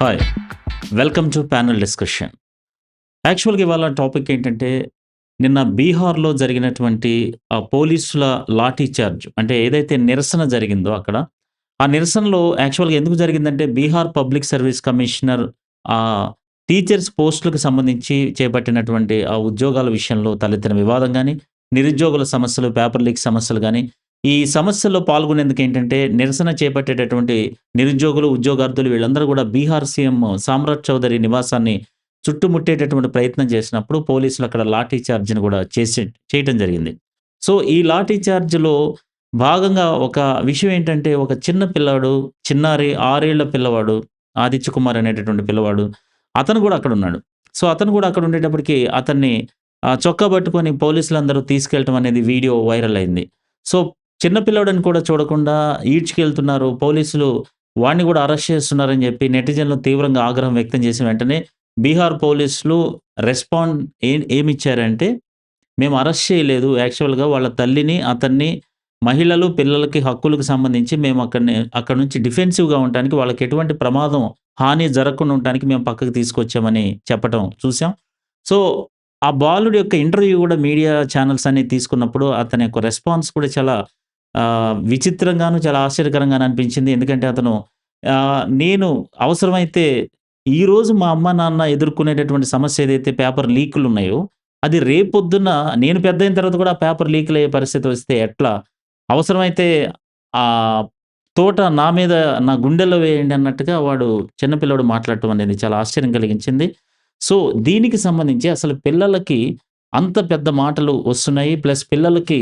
Hi! Welcome to panel discussion. యాక్చువల్‌గా ఇవాళ topic ఏంటంటే, నిన్న బీహార్‌లో జరిగినటువంటి పోలీసుల లాఠీ చార్జ్ అంటే ఏదైతే నిరసన జరిగిందో అక్కడ, ఆ నిరసనలో యాక్చువల్‌గా ఎందుకు జరిగిందంటే, Bihar public service commissioner teachers పోస్టులకు సంబంధించి చేపట్టినటువంటి ఆ ఉద్యోగాల విషయంలో తలెత్తిన వివాదం గాని, నిరుద్యోగుల సమస్యలు, పేపర్ లీక్ సమస్యలు గాని, ఈ సమస్యల్లో పాల్గొనేందుకు ఏంటంటే, నిరసన చేపట్టేటటువంటి నిరుద్యోగులు, ఉద్యోగార్థులు వీళ్ళందరూ గూడా బీహార్ సీఎం సామ్రాట్ చౌధరి నివాసాన్ని చుట్టుముట్టేటటువంటి ప్రయత్నం చేసినప్పుడు పోలీసులు అక్కడ లాఠీ చార్జ్‌ని గూడా చేయటం జరిగింది. సో, ఈ లాఠీ చార్జ్‌లో భాగంగా ఒక విషయం ఏంటంటే, ఒక చిన్న పిల్లాడు, చిన్నారి 6 ఏళ్ల పిల్లవాడు, ఆదిత్య కుమార్ అనేటటువంటి పిల్లవాడు, అతను గూడా అక్కడున్నాడు. సో, అతను గూడా అక్కడ ఉండేటప్పటికి అతన్ని చొక్కా పట్టుకొని పోలీసులందరూ తీసుకెళ్ళటం అనేది వీడియో వైరల్ అయింది. సో, చిన్న పిల్లోడని కూడా చూడకుండా ఈడ్చుకెళ్తున్నారు. పోలీసులు వాడిని గూడా అరెస్ట్ చేస్తున్నారని జెప్పి నెటిజన్‌లు తీవ్రంగా ఆగ్రహం వ్యక్తం చేసిన వెంటనే బీహార్ పోలీసులు రెస్పాండ్ ఏమిచ్చారంటే, మేము అరెస్ట్ చేయలేదు. యాక్చువల్‌గా వాళ్ళ తల్లిని, అతన్ని మహిళలు, పిల్లలకి హక్కులకు సంబంధించి మేము అక్కడి నుంచి డిఫెన్సివ్‌గా ఉండటానికి వాళ్ళకి ఎటువంటి ప్రమాదం, హాని జరగకుండా ఉండటానికి మేము పక్కకు తీసుకొచ్చామని చెప్పటం చూసాం. సో, ఆ బాలుడి యొక్క ఇంటర్వ్యూ గూడా మీడియా ఛానెల్స్ అన్ని తీసుకున్నప్పుడు అతని యొక్క రెస్పాన్స్ కూడా చాలా విచిత్రంగాను, చాలా ఆశ్చర్యకరంగాను అనిపించింది. ఎందుకంటే అతను నేను అవసరమైతే ఈరోజు మా అమ్మ, నాన్న ఎదుర్కొనేటటువంటి సమస్య ఏదైతే పేపర్ లీకులున్నాయో, అది రేపొద్దున నేను పెద్దయిన తర్వాత కూడా ఆ పేపర్ లీకులయ్యే పరిస్థితి వస్తే ఎట్లా? అవసరమైతే ఆహ్, తోట నా మీద నా గుండెల్లో వేయండి అన్నట్టుగా వాడు చిన్న పిల్లోడు మాట్లాడటం అనేది చాలా ఆశ్చర్యం కలిగించింది. సో, దీనికి సంబంధించి అసలు పిల్లలకి అంత పెద్ద మాటలు వస్తున్నాయి. ప్లస్ పిల్లలకి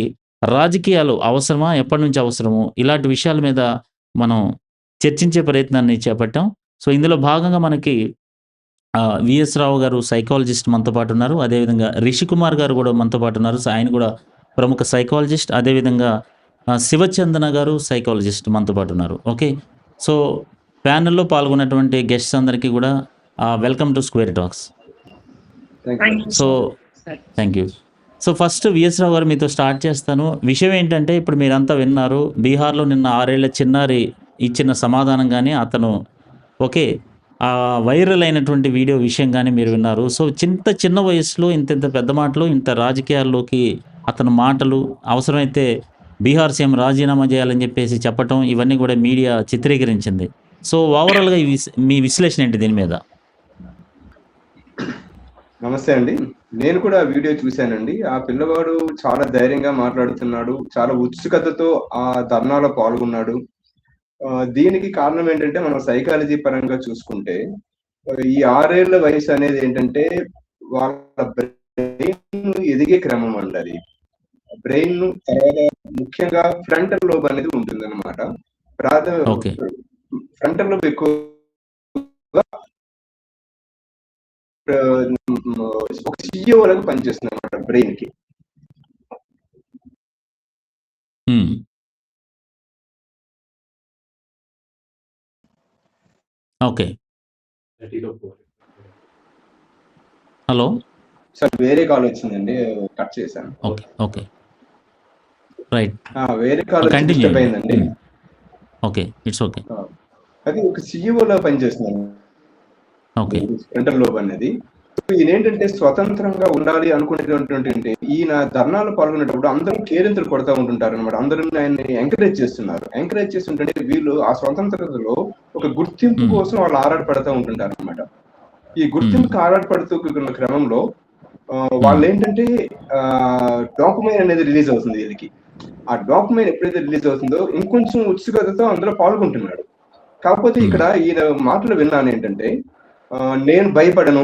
రాజకీయాలు అవసరమా? ఎప్పటినుంచి అవసరము? ఇలాంటి విషయాల మీద మనం చర్చించే ప్రయత్నాన్ని చేపట్టాం. సో, ఇందులో భాగంగా మనకి వీఎస్ రావు గారు సైకాలజిస్ట్ మనతో పాటున్నారు. అదేవిధంగా రిషి కుమార్ గారు గూడా మనతో పాటున్నారు. సో, ఆయన గూడా ప్రముఖ సైకాలజిస్ట్. అదేవిధంగా శివచందన గారు సైకాలజిస్ట్ మనతో పాటున్నారు. ఓకే. సో, ప్యానెల్‌లో పాల్గొన్నటువంటి గెస్ట్స్ అందరికీ గూడా welcome to square talks. Thank you so, sir. Thank you. So, first VS Rao గారు మీతో స్టార్ట్ చేస్తాను. విషయం ఏంటంటే ఇప్పుడు మీరంతా విన్నారు. బీహార్‌లో నిన్న 6 ఏళ్ల చిన్నారి ఇచ్చిన సమాధానం గాని, అతను ఓకే. వైరల్ అయినటువంటి వీడియో విషయం గాని మీరు విన్నారు. సో, చిన్న వయసులో ఇంతింత పెద్ద మాటలు, ఇంత రాజకీయాల్లోకి అతని మాటలు, అవసరమైతే బీహార్ సీఎం రాజీనామా చేయాలని చెప్పేసి చెప్పటం, ఇవన్నీ గూడా మీడియా చిత్రీకరించింది. సో, ఓవరాల్‌గా మీ విశ్లేషణ ఏంటి దీని మీద? నమస్తే అండి. నేను కూడా ఆ వీడియో చూశానండి. ఆ పిల్లవాడు చాలా ధైర్యంగా మాట్లాడుతున్నాడు. చాలా ఉత్సుకతతో ఆ ధర్నాలో పాల్గొన్నాడు. దీనికి కారణం ఏంటంటే మనం సైకాలజీ పరంగా చూసుకుంటే ఈ 6 ఏళ్ల వయసు అనేది ఏంటంటే వాళ్ళ బ్రెయిన్ ఎదిగే క్రమం అండి అది. బ్రెయిన్ తర్వాత ముఖ్యంగా ఫ్రంటల్ లోబ్ అనేది ఉంటుందన్నమాట. ఓకే. ఫ్రంటల్ లోబ్ ఎక్కువగా ఒక సీఈఓ లాగా పనిచేస్తుందన్నమాట బ్రెయిన్‌కి. హ్మ్. ఓకే. హలో! సార్ వేరే కాల్ వచ్చిందండి. కట్ చేశాను. ఓకే. ఓకే. రైట్. వేరే కాల్ వచ్చి కంటిన్యూ డిస్టర్బ్ చేయండి. అయిందండి. ఓకే. It's okay. అది ఒక సీఈఓలా పనిచేస్తున్నాను. ఓకే. ఫ్రంటల్ లోబ్ అనేది. ఈయనేంటంటే స్వతంత్రంగా ఉండాలి అనుకునేటువంటి ఈయన ధర్నాలో పాల్గొనేటప్పుడు అందరూ కేరింతలు కొడతా ఉంటుంటారన్నమాట. అందరూ ఆయన్ని ఎంకరేజ్ చేస్తున్నారు. ఎంకరేజ్ చేస్తుంటే వీళ్ళు ఆ స్వతంత్రతలో ఒక గుర్తింపు హ్మ్. కోసం వాళ్ళు ఆరాటపడతా ఉంటుంటారన్నమాట. ఈ హ్మ్. గుర్తింపుకి ఆరాటపడుతున్న క్రమంలో హ్మ్. వాళ్ళేంటంటే డాక్యుమెంట్ అనేది రిలీజ్ అవుతుంది వీళ్ళకి. ఆ డాక్యుమెంట్ ఎప్పుడైతే రిలీజ్ అవుతుందో ఇంకొంచెం ఉత్సుకతతో అందులో పాల్గొంటున్నాడు. కాకపోతే హ్మ్. ఇక్కడ ఈయన మాటలు విన్నాను ఏంటంటే నేను భయపడను.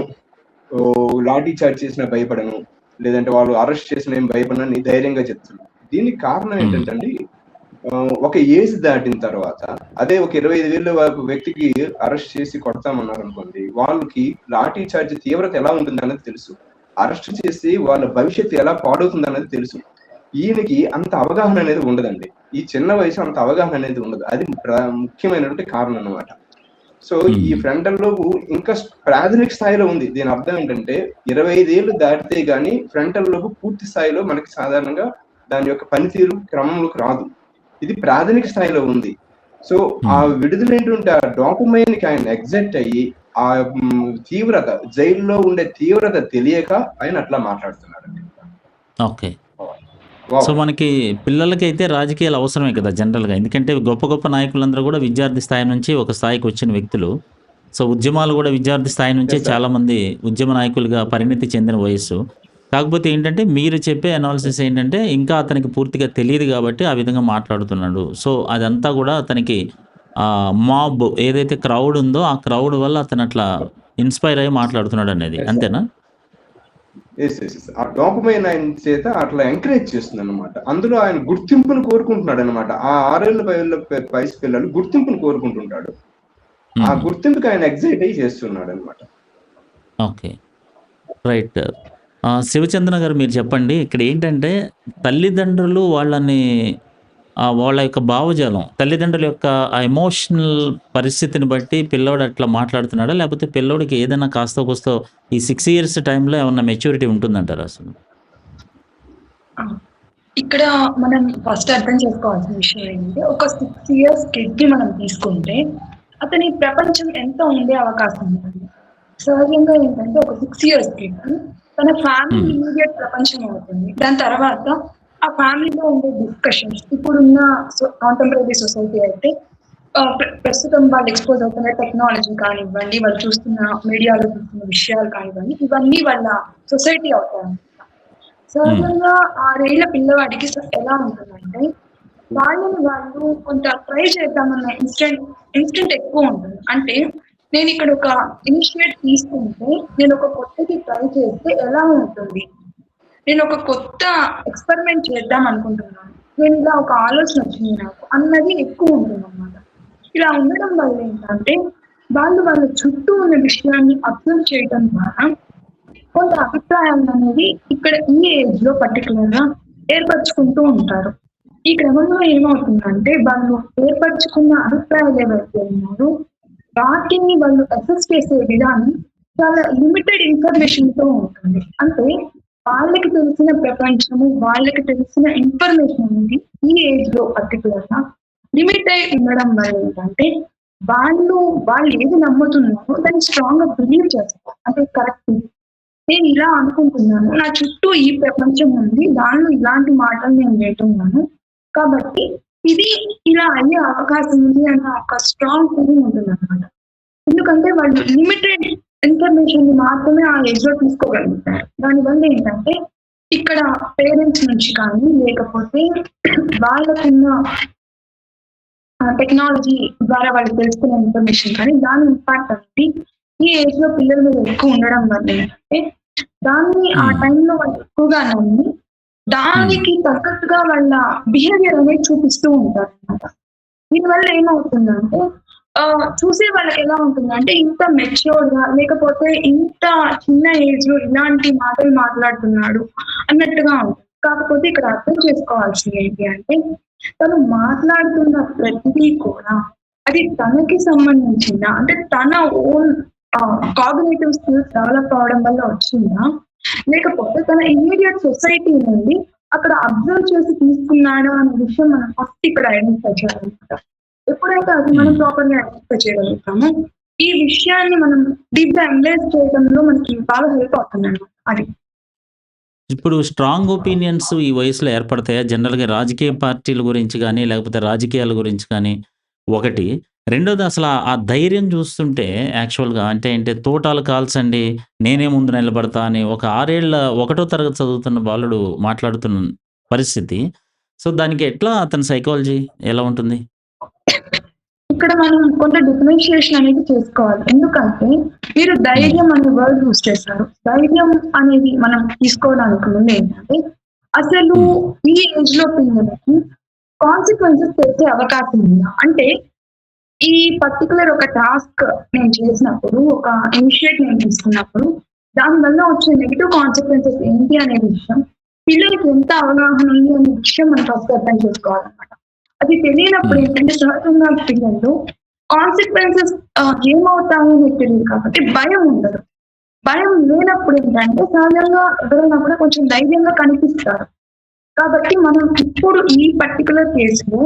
లాఠీ చార్జ్ చేసినా భయపడను. లేదంటే వాళ్ళు అరెస్ట్ చేసినా నేను భయపడనని ధైర్యంగా చెప్తున్నాడు. దీనికి కారణం హ్మ్. ఏంటంటే అండి ఒక ఏజ్ దాటిన తర్వాత అదే ఒక 25,000 వ్యక్తికి అరెస్ట్ చేసి కొడతామన్నారనుకోండి. వాళ్ళకి లాఠీ చార్జ్ తీవ్రత ఎలా ఉంటుందనేది తెలుసు. అరెస్ట్ చేసి వాళ్ళ భవిష్యత్తు ఎలా పాడవుతుందనేది తెలుసు. ఈయనకి అంత అవగాహన అనేది ఉండదండి. ఈ చిన్న వయసు అంత అవగాహన అనేది ఉండదు. అది ముఖ్యమైనటువంటి కారణం అన్నమాట. సో, ఈ హ్మ్. ఫ్రంటల్ లోబ్ ఇంకా ప్రాథమిక స్థాయిలో ఉంది. దీని అర్థం ఏంటంటే 25 ఏళ్ళు దాటితే గాని ఫ్రంటల్ లోబ్ పూర్తి స్థాయిలో మనకి సాధారణంగా దాని యొక్క పనితీరు క్రమంలోకి రాదు. ఇది ప్రాథమిక స్థాయిలో ఉంది. సో, ఆ విడుదలైనటువంటి ఆ డాకుమెంట్‌కి ఆయన ఎగ్జైట్ అయ్యి ఆ తీవ్రత, జైల్లో ఉండే తీవ్రత తెలియక ఆయన అట్లా మాట్లాడుతున్నాడండి. ఓకే. వావ్! సో, మనకి పిల్లలకైతే రాజకీయాలు అవసరమే కదా జనరల్‌గా. ఎందుకంటే గొప్ప గొప్ప నాయకులందరూ గూడా విద్యార్థి స్థాయి నుంచి ఒక స్థాయికొచ్చిన వ్యక్తులు. సో, ఉద్యమాలు గూడా విద్యార్థి స్థాయి నుంచే యెస్ సార్. చాలామంది ఉద్యమ నాయకులుగా పరిణితి చెందిన వయస్సు. కాకపోతే ఏంటంటే మీరు చెప్పే అనాలిసిస్ ఏంటంటే ఇంకా అతనికి పూర్తిగా తెలీదు గాబట్టి ఆ విధంగా మాట్లాడుతున్నాడు. సో, అదంతా గూడా అతనికి మాబ్ ఏదైతే క్రౌడ్ ఉందో ఆ క్రౌడ్ వల్ల అతను అట్లా ఇన్‌స్పైర్ అయ్యి మాట్లాడుతున్నాడనేది. Yes sir. అంతేనా? యెస్. యెస్. యెస్. ఆ డోపమైన్ ఆయన చేత అట్లా ఎంకరేజ్ చేస్తుందన్నమాట. అందులో ఆయన గుర్తింపును కోరుకుంటున్నాడన్నమాట. ఆ 6 ఏళ్ల వయసు పిల్లలు గుర్తింపును కోరుకుంటుంటాడు. ఆ హ్మ్. గుర్తింపుకి ఆయన ఎక్సైట్ అయ్యి చేస్తున్నాడన్నమాట. ఓకే. రైట్. శివచంద్ర గారు మీరు చెప్పండి. ఇక్కడ ఏంటంటే తల్లిదండ్రులు వాళ్ళని వాళ్ళ యొక్క భావజాలం, తల్లిదండ్రుల యొక్క ఆ ఎమోషనల్ పరిస్థితిని బట్టి పిల్లోడు అట్లా మాట్లాడుతున్నాడా? లేకపోతే పిల్లోడికి ఏదైనా కాస్తో కూస్తో ఈ 6 ఇయర్స్ టైమ్‌లో ఏమన్నా మెచ్యూరిటీ ఉంటుందంటారా అసలు? ఆ! ఇక్కడ మనం ఫస్ట్ అర్థం చేసుకోవాల్సిన విషయం ఏంటంటే, ఒక 6 ఇయర్స్ కిడ్‌ని మనం తీసుకుంటే, అతని ప్రపంచం ఎంత ఉండే అవకాశం ఉంటుంది. సహజంగా ఏంటంటే, ఒక 6 ఇయర్స్ కిడ్ తన ఫ్యామిలీ హ్మ్. ఇమ్మీడియేట్ ప్రపంచం అవుతుంది. దాని తర్వాత ఆ ఫ్యామిలీలో ఉండే డిస్కషన్స్ ఇప్పుడున్న కాంటెంపరరీ సొసైటీ అయితే ప్రస్తుతం వాళ్ళు ఎక్స్‌పోజ్ అవుతున్న టెక్నాలజీ కానివ్వండి, వాళ్ళు చూస్తున్న మీడియాలో చూస్తున్న విషయాలు కానివ్వండి, ఇవన్నీ వాళ్ళ సొసైటీ అవుతాయన్నమాట. హ్మ్. సహజంగా 6 ఏళ్ల పిల్లవాడికి ఎలా ఉంటుందంటే, వాళ్ళని వాళ్ళు కొంత ట్రై చేద్దామన్న ఇన్స్టెంట్ ఎక్కువ ఉంటుంది. అంటే నేనిక్కడ ఒక ఇనిషియేట్ తీసుకుంటే, నేనొక కొత్తది ట్రై చేస్తే ఎలా ఉంటుంది? నేనొక కొత్త ఎక్స్‌పెరిమెంట్ చేద్దాం అనుకుంటున్నాను. నేనిలా ఒక ఆలోచన వచ్చింది నాకు అన్నది ఎక్కువ ఉంటుందన్నమాట. ఇలా ఉండడం వల్ల ఏంటంటే, వాళ్ళు వాళ్ళ చుట్టూ ఉన్న విషయాన్ని అబ్జర్వ్ చేయడం ద్వారా కొంత అభిప్రాయాలనేవి ఇక్కడ ఈ ఏజ్‌లో పర్టిక్యులర్‌గా ఏర్పరుచుకుంటూ ఉంటారు. ఈ క్రమంలో ఏమవుతుందంటే, వాళ్ళు ఏర్పరుచుకున్న అభిప్రాయాలు ఏవైతే ఉన్నాయో, వాటిని వాళ్ళు అసెస్ చేసే విధానం చాలా లిమిటెడ్ ఇన్ఫర్మేషన్‌తో ఉంటుంది. అంటే వాళ్ళకి తెలిసిన ప్రపంచము, వాళ్ళకి తెలిసిన ఇన్ఫర్మేషన్ అనేది ఈ ఏజ్‌లో పర్టిక్యులర్‌గా లిమిట్ అయి ఉండడం వల్ల ఏంటంటే, వాళ్ళు ఏది నమ్ముతున్నారో దాన్ని స్ట్రాంగ్‌గా బిలీవ్ చేస్తారు. అంటే కరెక్ట్ నేను ఇలా అనుకుంటున్నాను. నా చుట్టూ ఈ ప్రపంచం ఉంది. దానిలో ఇలాంటి మాటలు నేను వింటున్నాను. కాబట్టి ఇది ఇలా అయ్యే అవకాశం ఉంది అన్న ఒక స్ట్రాంగ్ ఫీలింగ్ ఉంటుందన్నమాట. ఎందుకంటే వాళ్ళు లిమిటెడ్ ఇన్ఫర్మేషన్‌ని మాత్రమే ఆ ఏజ్‌లో తీసుకోగలుగుతారు. దానివల్ల ఏంటంటే ఇక్కడ పేరెంట్స్ నుంచి కానీ లేకపోతే వాళ్ళకున్న టెక్నాలజీ ద్వారా వాళ్ళు తెలుసుకున్న ఇన్ఫర్మేషన్ కానీ దాని ఇంపాక్ట్ అనేది ఈ ఏజ్‌లో పిల్లల మీద ఎక్కువ ఉండడం వల్ల ఏంటంటే దాన్ని ఆ హ్మ్. టైంలో వాళ్ళు ఎక్కువగా నమ్మి, హ్మ్. దానికి తగ్గట్టుగా వాళ్ళ బిహేవియర్ అనేది చూపిస్తూ ఉంటారనమాట. దీనివల్ల ఏమవుతుందంటే చూసే వాళ్ళకెలా ఉంటుందంటే ఇంత మెచ్యూర్డ్‌గా లేకపోతే ఇంత చిన్న ఏజ్‌లో ఇలాంటి మాటలు మాట్లాడుతున్నాడు అన్నట్టుగా ఉంటుంది. కాకపోతే ఇక్కడ అర్థం చేసుకోవాల్సింది ఏంటి అంటే, తను మాట్లాడుతున్న ప్రతిదీ కూడా అది తనకి సంబంధించిన అంటే తన ఓన్ కాగ్నిటివ్ స్కిల్స్ డెవలప్ అవ్వడం వల్ల వచ్చిందా? లేకపోతే తన ఇమ్మీడియేట్ సొసైటీ నుండి అక్కడ అబ్జర్వ్ చేసి తీసుకున్నాడా అనే విషయం మనం ఫస్ట్ ఇక్కడ ఐడెంటిఫై చేయాలన్నమాట. ఎప్పుడైతే అది మనం హ్మ్. ప్రాపర్‌గా ఐడెంటిఫై చేయగలుగుతామో, ఈ విషయాన్ని మనం డీప్‌గా అనలైజ్ చేయడంలో మనకి బాగా హెల్ప్ అవుతుందన్నమాట. అది. ఇప్పుడు స్ట్రాంగ్ ఒపీనియన్స్ ఈ వయసులో ఏర్పడతాయా? జనరల్‌గా రాజకీయ పార్టీల గురించి గాని, లేకపోతే రాజకీయాల గురించి కానీ ఒకటి. రెండోది అసల ఆ ధైర్యం చూస్తుంటే యాక్చువల్‌గా అంటే ఏంటి తూటాలు కాల్చండి, నేనే ముందు నిలబడతా అని ఒక 6 ఏళ్ల ఒకటో తరగతి చదువుతున్న బాలుడు మాట్లాడుతున్న పరిస్థితి. సో, దానికి ఎట్లా అతని సైకాలజీ ఎలా ఉంటుంది? ఇక్కడ మనం కొంత డిఫరెన్షియేషన్ అనేది చేసుకోవాలి. ఎందుకంటే మీరు హ్మ్. ధైర్యం అనే వర్డ్ యూజ్ చేశారు. ధైర్యం అనేది మనం తీసుకోవడానికి ముందు ఏంటంటే, అసలు హ్మ్. ఈ ఏజ్‌లో పిల్లలకి కాన్సిక్వెన్సెస్ తెలిసే అవకాశం ఉందా? అంటే ఈ పర్టిక్యులర్ ఒక టాస్క్ నేను చేసినప్పుడు, ఒక ఇనిషియేట్ నేను తీసుకున్నప్పుడు, దానివల్ల వచ్చే నెగెటివ్ కాన్సిక్వెన్సెస్ ఏంటి అనే విషయం, పిల్లలకి ఎంత అవగాహన ఉంది అనే విషయం మనం ఫస్ట్ అర్థం చేసుకోవాలన్నమాట. అది తెలియనప్పుడు హ్మ్. ఏంటంటే సహజంగా పిల్లలు కాన్సిక్వెన్సెస్ ఏమవుతాయో మీకు తెలీదు కాబట్టి భయం ఉండదు. భయం లేనప్పుడు ఏంటంటే సహజంగా ఎవరైనా కూడా కొంచెం ధైర్యంగా కనిపిస్తారు. కాబట్టి మనం ఇప్పుడు ఈ పర్టిక్యులర్ కేస్‌లో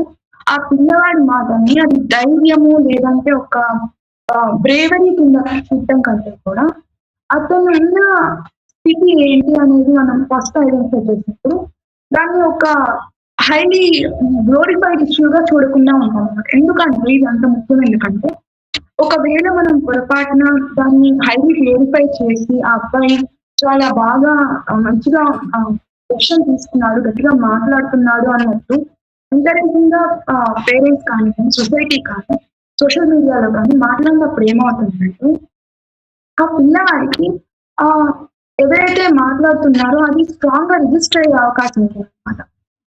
ఆ పిల్లవాడి మాటని అది ధైర్యము లేదంటే ఒక బ్రేవరీ కింద చూడటం కంటే కూడా అతను ఉన్న స్థితి ఏంటి అనేది మనం ఫస్ట్ ఐడెంటిఫై చేసినప్పుడు దాన్ని ఒక హైలీ గ్లోరిఫైడ్ ఇష్యూగా చూడకుండా ఉంటాం అన్నమాట. ఎందుకంటే ఇది అంత ముఖ్యం ఎందుకంటే ఒకవేళ మనం పొరపాటున దాన్ని హైలీ గ్లోరిఫై చేసి ఆ అబ్బాయి చాలా బాగా మంచిగా డెసిషన్ తీసుకున్నాడు, గట్టిగా మాట్లాడుతున్నాడు అన్నట్టు ఇంటరెక్టింగ్ గా పేరెంట్స్ కానీ సొసైటీ కానీ సోషల్ మీడియాలో కానీ మాట్లాడినప్పుడు ఏమవుతుందంటే ఆ పిల్లవాడికి ఆ ఎవరైతే మాట్లాడుతున్నారో అది స్ట్రాంగ్ గా రిజిస్టర్ అయ్యే అవకాశం ఉంది అనమాట.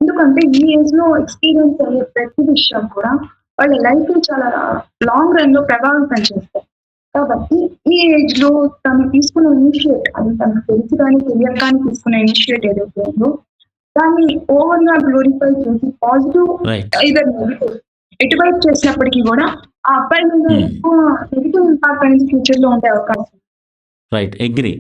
ఎందుకంటే ఈ ఏజ్ లో ఎక్స్పీరియన్స్ అయ్యే ప్రతి విషయం కూడా వాళ్ళ లైఫ్ ని చాలా లాంగ్ రన్ లో ప్రభావితం చేస్తాయి. కాబట్టి ఈ ఏజ్ లో తను తీసుకున్న ఇనిషియేట్, అది తనకు తెలిసి కానీ తెలియక కానీ తీసుకున్న ఇనిషియేట్ ఏదైతే ఉందో దాన్ని ఓవర్ గా గ్లోరిఫై చేసి పాజిటివ్ రైట్. ఇదర్ నెగిటివ్ ఎటువైపు చేసినప్పటికీ కూడా ఆ అబ్బాయి మీద హ్మ్. ఎక్కువ నెగిటివ్ ఇంపాక్ట్ అనేది ఫ్యూచర్ లో ఉండే అవకాశం. రైట్. అగ్రీ.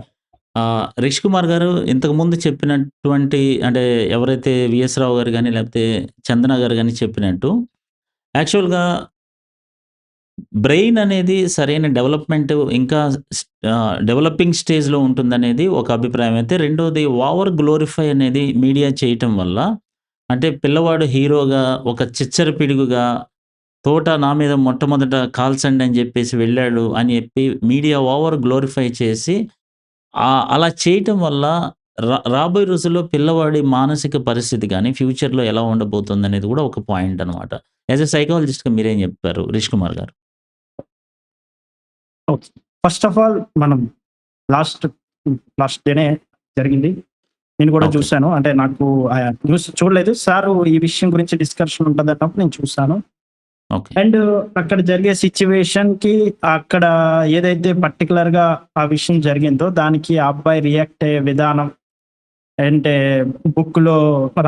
రిష్ కుమార్ గారు ఇంతకుముందు చెప్పినటువంటి అంటే ఎవరైతే విఎస్ రావు గారు గాని, లేకపోతే చందన గారు గాని చెప్పినట్టు యాక్చువల్‌గా బ్రెయిన్ అనేది సరైన డెవలప్‌మెంట్ ఇంకా డెవలపింగ్ స్టేజ్‌లో ఉంటుందనేది ఒక అభిప్రాయం అయితే, రెండోది ఓవర్ గ్లోరిఫై అనేది మీడియా చేయటం వల్ల అంటే పిల్లవాడు హీరోగా ఒక చిచ్చర పిడుగుగా తోట నా మీద మొట్టమొదట కాల్చండి అని చెప్పేసి వెళ్ళాడు అని చెప్పి మీడియా ఓవర్ గ్లోరిఫై చేసి అలా చేయటం వల్ల రాబోయే రోజుల్లో పిల్లవాడి మానసిక పరిస్థితి గాని, ఫ్యూచర్‌లో ఎలా ఉండబోతుందనేది కూడా ఒక పాయింట్ అనమాట. యాస్ ఎ సైకాలజిస్ట్‌గా మీరేం చెప్తారు రిష్ కుమార్ గారు? ఓకే. ఫస్ట్ ఆఫ్ ఆల్ మనం లాస్ట్ డేనే జరిగింది. నేను కూడా ఓకే. చూసాను. అంటే నాకు న్యూస్ చూడలేదు. సారు ఈ విషయం గురించి డిస్కషన్ ఉంటదన్నప్పుడు నేను చూసాను. ఓకే. అండ్ అక్కడ జరిగే సిట్యుయేషన్‌కి అక్కడ ఏదైతే పర్టిక్యులర్‌గా ఆ విషయం జరిగిందో దానికి ఆ అబ్బాయి రియాక్ట్ అయ్యే విధానం అంటే బుక్‌లో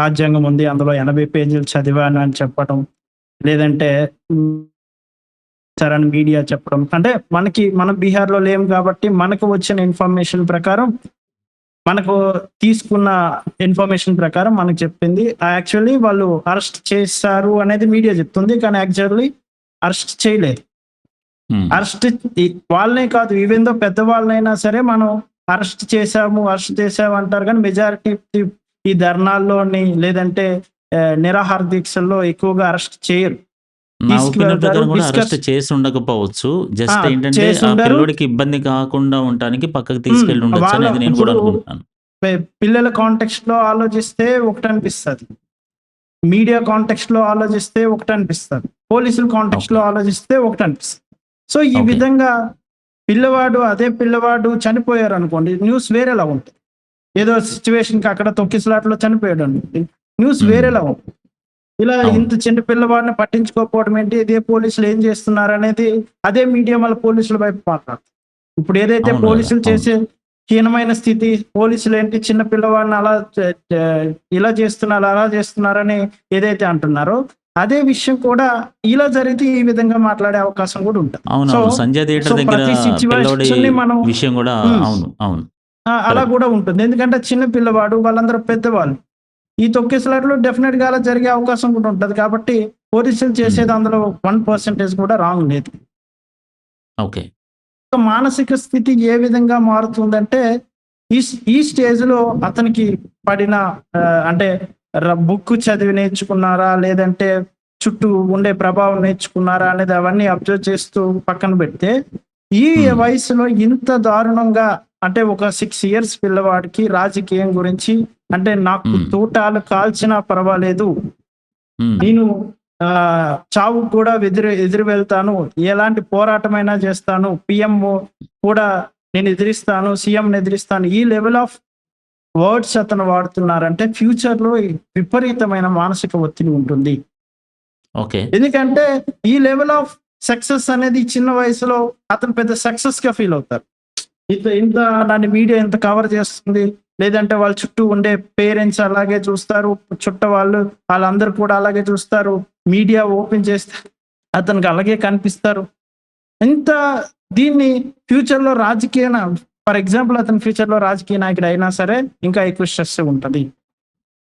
రాజ్యాంగం ఉంది. అందులో 80 పేజీలు చదివాను అని చెప్పడం. లేదంటే అని మీడియా చెప్పడం. అంటే మనం బీహార్‌లో లేము కాబట్టి మనకు వచ్చిన ఇన్ఫర్మేషన్ ప్రకారం మనకు తీసుకున్న ఇన్ఫర్మేషన్ ప్రకారం మనకు చెప్పింది. యాక్చువల్లీ వాళ్ళు అరెస్ట్ చేశారు అనేది మీడియా చెప్తుంది. కానీ యాక్చువల్లీ అరెస్ట్ చేయలేదు. హ్మ్. అరెస్ట్ వాళ్ళనే కాదు, ఈవెన్ దో పెద్దవాళ్ళనైనా సరే మనం అరెస్ట్ చేశాము అంటారు. కానీ మెజారిటీ ఈ ధర్నాల్లోని లేదంటే నిరాహార దీక్షల్లో ఎక్కువగా అరెస్ట్ చేయరు. నా ఒపీనియన్ ప్రకారం కూడా అరెస్ట్ డిస్కస్ చేసి ఉండకపోవచ్చు. జస్ట్ ఏంటంటే చేసి ఆ ఉండరు. పిల్లోడికి ఇబ్బంది కాకుండా ఉండటానికి పక్కకు తీసుకెళ్ళి ఉండొచ్చు వాళ్ళ అనేది నేను కూడా ఇప్పుడు అనుకుంటున్నాను. పిల్లల కాంటెక్స్ట్ లో ఆలోచిస్తే ఒకటనిపిస్తది. మీడియా కాంటెక్స్ట్ లో ఆలోచిస్తే ఒకటనిపిస్తది. పోలీసుల కాంటెక్స్ట్ లో ఓకే. ఆలోచిస్తే ఒకటనిపిస్తది. సో ఈ ఓకే. విధంగా అదే పిల్లవాడు చనిపోయారు అనుకోండి, న్యూస్ వేరేలా ఉంటుంది. ఏదో సిచ్యువేషన్ కి అక్కడ తొక్కిసలాటలో చనిపోయాడు అనుకోండి, న్యూస్ హ్మ్. వేరేలా ఉంటుంది. ఇలా అవును. ఇంత చిన్న పిల్లవాడిని పట్టించుకోకపోవడం ఏంటి, ఇదే పోలీసులు ఏం చేస్తున్నారు అనేది అదే మీడియా మళ్ళీ పోలీసుల వైపు మాట్లాడుతుంది. ఇప్పుడు ఏదైతే అవును కదా! పోలీసులు అవును. చేసే హీనమైన స్థితి, పోలీసులు ఏంటి చిన్న పిల్లవాడిని అలా ఇలా చేస్తున్నారు అలా చేస్తున్నారని ఏదైతే అంటున్నారో అదే విషయం కూడా ఇలా జరిగితే ఈ విధంగా మాట్లాడే అవకాశం కూడా ఉంటుంది. సో అవునవును. సంజయ్ థియేటర్ దగ్గర ప్రతి పిల్లోడి సిచ్యువేషన్ ని మనం విషయం కూడా ఉమ్, అవును. అవును. అలా కరెక్ట్. కూడా ఉంటుంది. ఎందుకంటే చిన్న పిల్లవాడు, వాళ్ళందరూ పెద్దవాళ్ళు. ఈ తొక్కిసలాటలో డెఫినెట్ గా అలా జరిగే అవకాశం కూడా ఉంటుంది. కాబట్టి పోలీసులు హ్మ్. చేసేది అందులో 1% కూడా రాంగ్ లేదు. ఓకే. మానసిక స్థితి ఏ విధంగా మారుతుందంటే ఈ స్టేజ్ లో అతనికి పడిన అంటే బుక్ చదివి నేర్చుకున్నారా లేదంటే చుట్టూ ఉండే ప్రభావం నేర్చుకున్నారా అనేది అవన్నీ అబ్జర్వ్ చేస్తూ పక్కన పెడితే ఈ హ్మ్. వయసులో ఇంత దారుణంగా అంటే ఒక 6 years పిల్లవాడికి రాజకీయం గురించి అంటే నాకు హ్మ్. తూటాలు కాల్చినా పర్వాలేదు, హ్మ్. నేను చావు కూడా ఎదురు వెళ్తాను, ఎలాంటి పోరాటమైనా చేస్తాను, పిఎం కూడా నేను ఎదిరిస్తాను, సీఎం ఎదిరిస్తాను, ఈ లెవెల్ ఆఫ్ వర్డ్స్ అతను వాడుతున్నారంటే ఫ్యూచర్ లో విపరీతమైన మానసిక ఒత్తిడి ఉంటుంది. ఓకే. ఎందుకంటే ఈ లెవెల్ ఆఫ్ సక్సెస్ అనేది చిన్న వయసులో అతను పెద్ద సక్సెస్ గా ఫీల్ అవుతారు. ఇంత దాన్ని మీడియా ఎంత కవర్ చేస్తుంది, లేదంటే వాళ్ళ చుట్టూ ఉండే పేరెంట్స్ అలాగే చూస్తారు, చుట్ట వాళ్ళందరూ కూడా అలాగే చూస్తారు, మీడియా ఓపెన్ చేస్తే అతనికి అలాగే కనిపిస్తారు. ఇంత దీన్ని ఫ్యూచర్ లో ఫర్ ఎగ్జాంపుల్ అతని ఫ్యూచర్ లో రాజకీయ నాయకుడు అయినా సరే ఇంకా ఎక్కువ స్ట్రెస్ ఉంటది.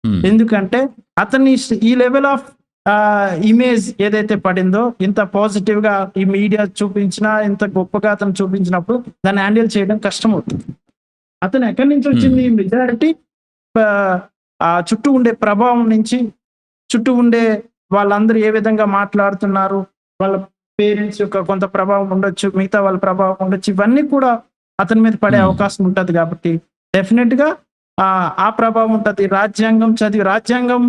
హ్మ్. ఎందుకంటే అతన్ని ఈ లెవెల్ ఆఫ్ ఇమేజ్ ఏదైతే పడిందో, ఇంత పాజిటివ్ గా ఈ మీడియా చూపించినా, ఇంత గొప్పగా అతను చూపించినప్పుడు దాన్ని హ్యాండిల్ చేయడం కష్టం అవుతుంది. అతను ఎక్కడి నుంచి వచ్చింది మెజారిటీ? ఆ చుట్టూ ఉండే ప్రభావం నుంచి, చుట్టూ ఉండే వాళ్ళందరూ ఏ విధంగా మాట్లాడుతున్నారు, వాళ్ళ పేరెంట్స్ యొక్క కొంత ప్రభావం ఉండొచ్చు, మిగతా వాళ్ళ ప్రభావం ఉండొచ్చు, ఇవన్నీ కూడా అతని మీద పడే అవకాశం ఉంటది. కాబట్టి డెఫినెట్ గా ఆ ప్రభావం ఉంటది. రాజ్యాంగం చదివి, రాజ్యాంగం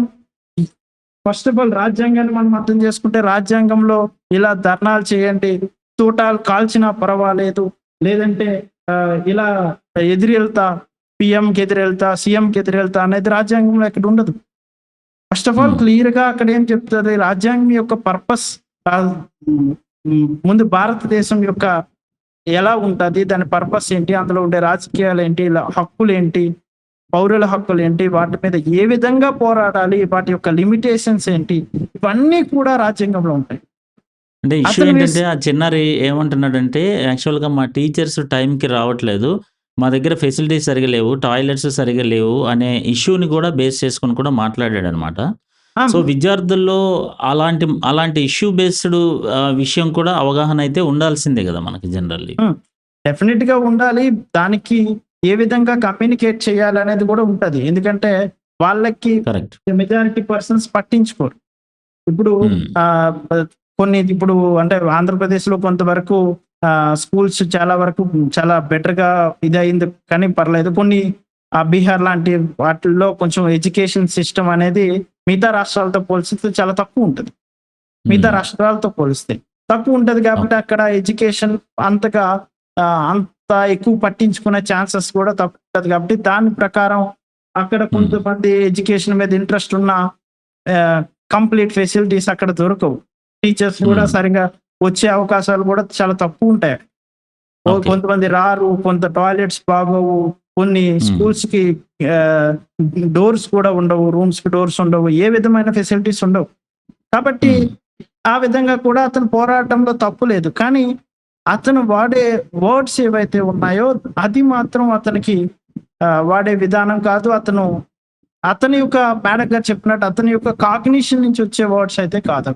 ఫస్ట్ ఆఫ్ ఆల్ రాజ్యాంగాన్ని మనం అర్థం చేసుకుంటే, రాజ్యాంగంలో ఇలా ధర్నాలు చేయండి, తూటాలు కాల్చినా పర్వాలేదు, లేదంటే ఇలా ఎదురెళ్తా, పిఎంకి ఎదురెళ్తా, సీఎంకి ఎదురెళ్తా అనేది రాజ్యాంగంలో ఎక్కడ ఉండదు. ఫస్ట్ ఆఫ్ ఆల్ క్లియర్ గా అక్కడ ఏం చెప్తుంది, రాజ్యాంగం యొక్క పర్పస్ ముందు భారతదేశం యొక్క ఎలా ఉంటుంది, దాని పర్పస్ ఏంటి, అందులో ఉండే రాజకీయాలు ఏంటి, హక్కులు ఏంటి, పౌరుల హక్కులు ఏంటి, వాటి మీద ఏ విధంగా పోరాడాలి, వాటి యొక్క లిమిటేషన్స్ ఏంటి, ఇవన్నీ కూడా రాజ్యాంగంలో ఉంటాయి. అంటే ఇష్యూ ఏంటంటే ఆ చిన్నారి ఏమంటున్నాడంటే, యాక్చువల్గా మా టీచర్స్ టైంకి రావట్లేదు, మా దగ్గర ఫెసిలిటీస్ సరిగా లేవు, టాయిలెట్స్ సరిగా లేవు అనే ఇష్యూని కూడా బేస్ చేసుకొని కూడా మాట్లాడాడు అనమాట. సో విద్యార్థుల్లో అలాంటి ఇష్యూ బేస్డ్ విషయం కూడా అవగాహన అయితే ఉండాల్సిందే కదా మనకి జనరల్లీ. డెఫినెట్ గా ఉండాలి. దానికి ఏ విధంగా కమ్యూనికేట్ చేయాలి అనేది కూడా ఉంటది. ఎందుకంటే వాళ్ళకి మెజారిటీ పర్సన్స్ పట్టించుకోరు. ఇప్పుడు కొన్ని ఇప్పుడు అంటే ఆంధ్రప్రదేశ్ లో కొంతవరకు స్కూల్స్ చాలా వరకు చాలా బెటర్ గా ఇదయింది, కానీ పర్లేదు. కొన్ని బీహార్ లాంటి వాటిల్లో కొంచెం ఎడ్యుకేషన్ సిస్టమ్ అనేది మిగతా రాష్ట్రాలతో పోలిస్తే చాలా తక్కువ ఉంటుంది. మిగతా రాష్ట్రాలతో పోలిస్తే తక్కువ ఉంటది. కాబట్టి అక్కడ ఎడ్యుకేషన్ అంతగా అంత ఎక్కువ పట్టించుకునే ఛాన్సెస్ కూడా తక్కువ ఉంటది. కాబట్టి దాని ప్రకారం అక్కడ కొంతమంది ఎడ్యుకేషన్ మీద ఇంట్రెస్ట్ ఉన్న కంప్లీట్ ఫెసిలిటీస్ అక్కడ దొరకవు. టీచర్స్ కూడా సరిగా వచ్చే అవకాశాలు కూడా చాలా తక్కువ ఉంటాయి. కొంతమంది రారు, కొంత టాయిలెట్స్ బాగోవు, కొన్ని స్కూల్స్ కి డోర్స్ కూడా ఉండవు, రూమ్స్ కి డోర్స్ ఉండవు, ఏ విధమైన ఫెసిలిటీస్ ఉండవు. కాబట్టి ఆ విధంగా కూడా అతను పోరాటంలో తప్పు లేదు. కానీ అతను వాడే వర్డ్స్ ఏవైతే ఉన్నాయో అది మాత్రం అతనికి వాడే విధానం కాదు. అతని యొక్క మేడం గారు చెప్పినట్టు అతని యొక్క కాగ్నిషన్ నుంచి వచ్చే వర్డ్స్ అయితే కాదు.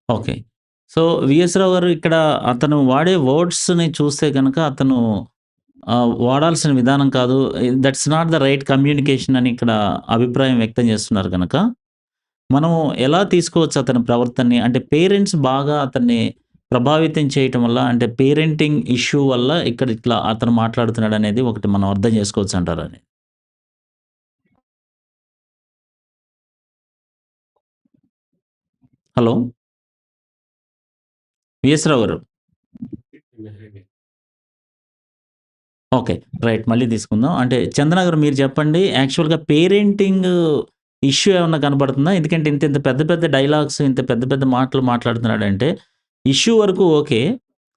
ఓకే. సో విఎస్ రావు గారు, ఇక్కడ అతను వాడే వర్డ్స్ని చూస్తే కనుక అతను వాడాల్సిన విధానం కాదు, that's not the right communication అని ఇక్కడ అభిప్రాయం వ్యక్తం చేస్తున్నారు కనుక మనం ఎలా తీసుకోవచ్చు అతని ప్రవర్తనని? అంటే పేరెంట్స్ బాగా అతన్ని ప్రభావితం చేయటం వల్ల, అంటే పేరెంటింగ్ ఇష్యూ వల్ల ఇక్కడ ఇట్లా అతను మాట్లాడుతున్నాడు అనేది ఒకటి మనం అర్థం చేసుకోవచ్చు అంటారని. హలో విఎస్ రావు గారు. ఓకే, రైట్, మళ్ళీ తీసుకుందాం. అంటే చందన గారు మీరు చెప్పండి, యాక్చువల్గా పేరెంటింగ్ ఇష్యూ ఏమన్నా కనబడుతుందా? ఎందుకంటే ఇంత పెద్ద పెద్ద డైలాగ్స్, ఇంత పెద్ద పెద్ద మాటలు మాట్లాడుతున్నాడంటే ఇష్యూ వరకు ఓకే,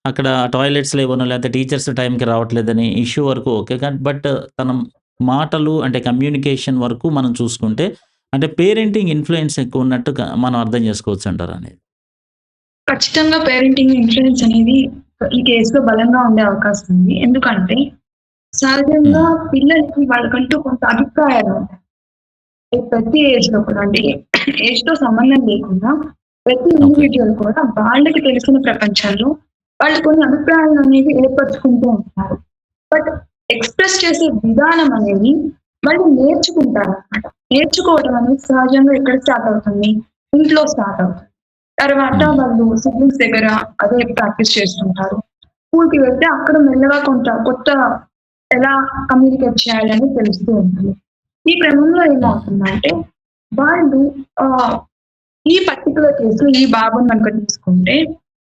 అక్కడ టాయిలెట్స్ లేవనో లేకపోతే టీచర్స్ టైంకి రావట్లేదని ఇష్యూ వరకు ఓకే, కానీ బట్ తన మాటలు అంటే కమ్యూనికేషన్ వరకు మనం చూసుకుంటే అంటే పేరెంటింగ్ ఇన్ఫ్లుయెన్స్ ఎక్కువ ఉన్నట్టు మనం అర్థం చేసుకోవచ్చు అంటారు అనేది. ఖచ్చితంగా పేరెంటింగ్ ఇన్ఫ్లుయెన్స్ అనేది ఈ కేసులో బలంగా ఉండే అవకాశం ఉంది. ఎందుకంటే సహజంగా పిల్లలకి వాళ్ళకంటూ కొంత అభిప్రాయాలు ఉంటాయి. ప్రతి ఏజ్ లో కూడా, అంటే ఏజ్ తో సంబంధం లేకుండా ప్రతి ఇండివిజువల్ కూడా వాళ్ళకి తెలిసిన ప్రపంచంలో వాళ్ళు కొన్ని అభిప్రాయాలు అనేవి ఏర్పరచుకుంటూ ఉంటారు. బట్ ఎక్స్ప్రెస్ చేసే విధానం అనేది వాళ్ళు నేర్చుకుంటారు అనమాట. నేర్చుకోవడం అనేది సహజంగా ఎక్కడ స్టార్ట్ అవుతుంది? ఇంట్లో స్టార్ట్ అవుతుంది. తర్వాత వాళ్ళు సిబ్లింగ్స్ దగ్గర అదే ప్రాక్టీస్ చేస్తుంటారు. స్కూల్కి వెళ్తే అక్కడ మెల్లగా కొత్త ఎలా కమ్యూనికేట్ చేయాలని తెలుస్తూ ఉంటుంది. ఈ క్రమంలో ఏమవుతుందంటే వాళ్ళు ఈ పర్టికులర్ కేసులో ఈ బాబుని కనుక తీసుకుంటే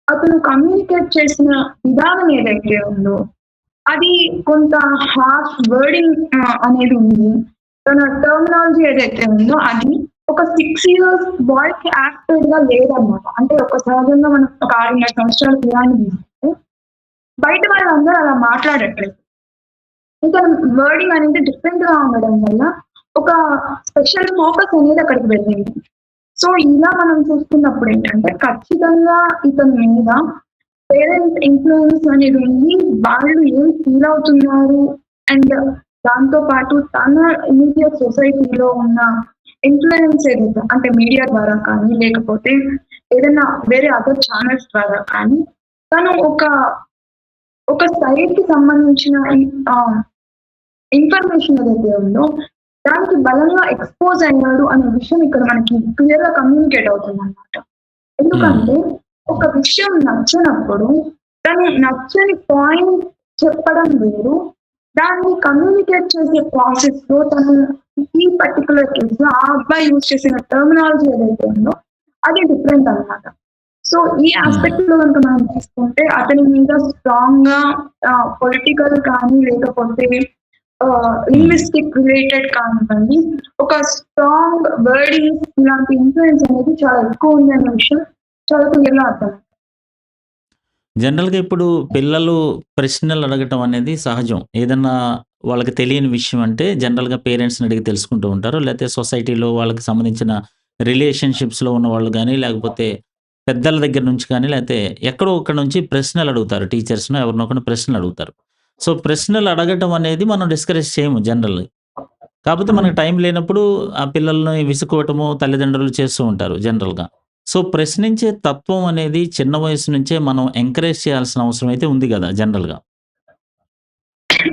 అతను కమ్యూనికేట్ చేసిన విధానం ఏదైతే ఉందో అది కొంత హార్ష్ వర్డింగ్ అనేది ఉంది. తన టర్మినాలజీ ఏదైతే ఉందో అది ఒక 6 years బాయ్ కి యాక్టెడ్ గా లేదన్నమాట. అంటే ఒక సహజంగా మనం ఒక 6-7 సంవత్సరాల పిల్లాన్ని తీసుకుంటే బయట వాళ్ళందరూ అలా మాట్లాడట్లేదు. ఇంకా వర్డింగ్ అనేది డిఫరెంట్ గా ఉండడం వల్ల ఒక స్పెషల్ ఫోకస్ అనేది అక్కడికి వెళ్ళింది. సో ఇలా మనం చూస్తున్నప్పుడు ఏంటంటే ఖచ్చితంగా ఇతని మీద పేరెంట్ ఇన్ఫ్లుయెన్స్ అనేది ఉంది. వాళ్ళు ఏం ఫీల్ అవుతున్నారు అండ్ దాంతో పాటు తన ఇమీడియట్ సొసైటీలో ఉన్న ఇన్‌ఫ్లుయెన్స్ ఏదైతే అంటే మీడియా ద్వారా కానీ, లేకపోతే ఏదైనా వేరే అదర్ ఛానెల్స్ ద్వారా కానీ, తను ఒక సైడ్‌కి సంబంధించిన ఇన్ఫర్మేషన్ ఏదైతే ఉందో, దానికి బలంగా ఎక్స్‌పోజ్ అయ్యాడు అనే విషయం ఇక్కడ మనకి క్లియర్‌గా కమ్యూనికేట్ అవుతుందన్నమాట. హ్మ్. ఎందుకంటే ఒక విషయం నచ్చనప్పుడు తను నచ్చని పాయింట్ చెప్పడం వేరు. దాన్ని కమ్యూనికేట్ చేసే ప్రాసెస్‌లో తను ఈ పర్టిక్యులర్ కేస్‌లో ఆ అబ్బాయి యూజ్ చేసిన టర్మినాలజీ ఏదైతే ఉందో అది డిఫరెంట్ అన్నమాట. సో, ఈ హ్మ్. యాస్పెక్ట్‌లో గనుక మనం తీసుకుంటే అతని మీద స్ట్రాంగ్‌గా పొలిటికల్ కానీ లేకపోతే హ్మ్. లింగ్విస్టిక్ రిలేటెడ్ కానివ్వండి, ఒక స్ట్రాంగ్ వర్డింగ్స్ ఇలాంటి ఇన్‌ఫ్లుయెన్స్ అనేది చాలా ఎక్కువ ఉందన్న విషయం చాలా క్లియర్‌గా అర్థమవుతుంది. జనరల్‌గా ఇప్పుడు పిల్లలు ప్రశ్నలు అడగటం అనేది సహజం. ఏదన్నా వాళ్ళకి తెలియని విషయం అంటే జనరల్‌గా పేరెంట్స్‌ని అడిగి తెలుసుకుంటూ ఉంటారు. లేతే సొసైటీలో వాళ్ళకి సంబంధించిన రిలేషన్‌షిప్స్‌లో ఉన్నవాళ్ళు గానీ, లేకపోతే పెద్దల దగ్గర నుంచి కానీ, లేతే ఎక్కడో ఒక్కడి నుంచి ప్రశ్నలు అడుగుతారు. టీచర్స్‌నో ఎవరినో ఒకరిని ప్రశ్నలు అడుగుతారు. సో, ప్రశ్నలు అడగటం అనేది మనం డిస్కరేజ్ చేయము జనరల్లీ. కాపోతే మనకు అవును. టైం లేనప్పుడు ఆ పిల్లల్ని విసుక్కోవటము తల్లిదండ్రులు చేస్తూ ఉంటారు జనరల్‌గా. సో, ప్రశ్నించే తత్వం అనేది చిన్న వయసు నుంచే మనం ఎంకరేజ్ చేయాల్సిన అవసరం అయితే ఉంది గదా! జనరల్‌గా.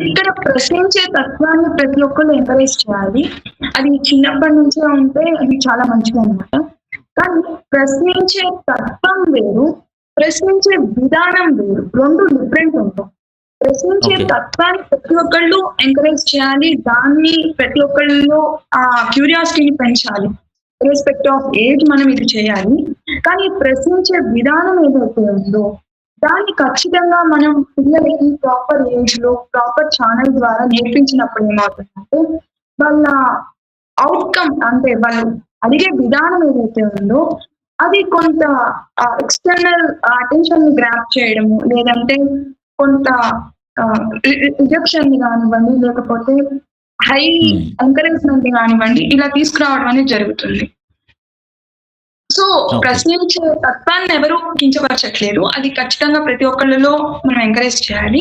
ఇక్కడ ప్రశ్నించే తత్వాన్ని ప్రతి ఒక్కళ్ళు ఎంకరేజ్ చేయాలి. అది చిన్నప్పటి నుంచే ఉంటే అది చాలా మంచిదన్నమాట. కానీ ప్రశ్నించే తత్వం వేరు, ప్రశ్నించే విధానం వేరు. 2 డిఫరెంట్ ఉంటాయి. ప్రశ్నించే ఓకే. తత్వాన్ని ప్రతి ఒక్కళ్ళు ఎంకరేజ్ చేయాలి. దాన్ని ప్రతి ఒక్కళ్ళలో క్యూరియాసిటీని పెంచాలి. ఇర్రెస్పెక్టివ్ ఆఫ్ ఏజ్ మనం ఇది చేయాలి. కానీ ప్రశ్నించే విధానం ఏదైతే ఉందో, దాన్ని ఖచ్చితంగా మనం పిల్లలకి ప్రాపర్ ఏజ్‌లో, ప్రాపర్ ఛానెల్ ద్వారా నేర్పించినప్పుడు ఏమవుతుందంటే, వాళ్ళ ఔట్‌కమ్ అంటే వాళ్ళు అడిగే విధానం ఏదైతే ఉందో, అది కొంత ఎక్స్‌టర్నల్ అటెన్షన్‌ని గ్రాబ్ చేయడము, లేదంటే కొంత రిజెక్షన్‌ని గానివ్వండి, లేకపోతే హై హ్మ్. ఎంకరేజ్‌మెంట్‌ని గానివ్వండి, ఇలా తీసుకురావడం అనేది జరుగుతుంది. So, okay. ప్రశ్నించే తత్వాన్ని ఎవరు కించపరచట్లేదు. అది ఖచ్చితంగా ప్రతి ఒక్కళ్ళలో మనం ఎంకరేజ్ చేయాలి.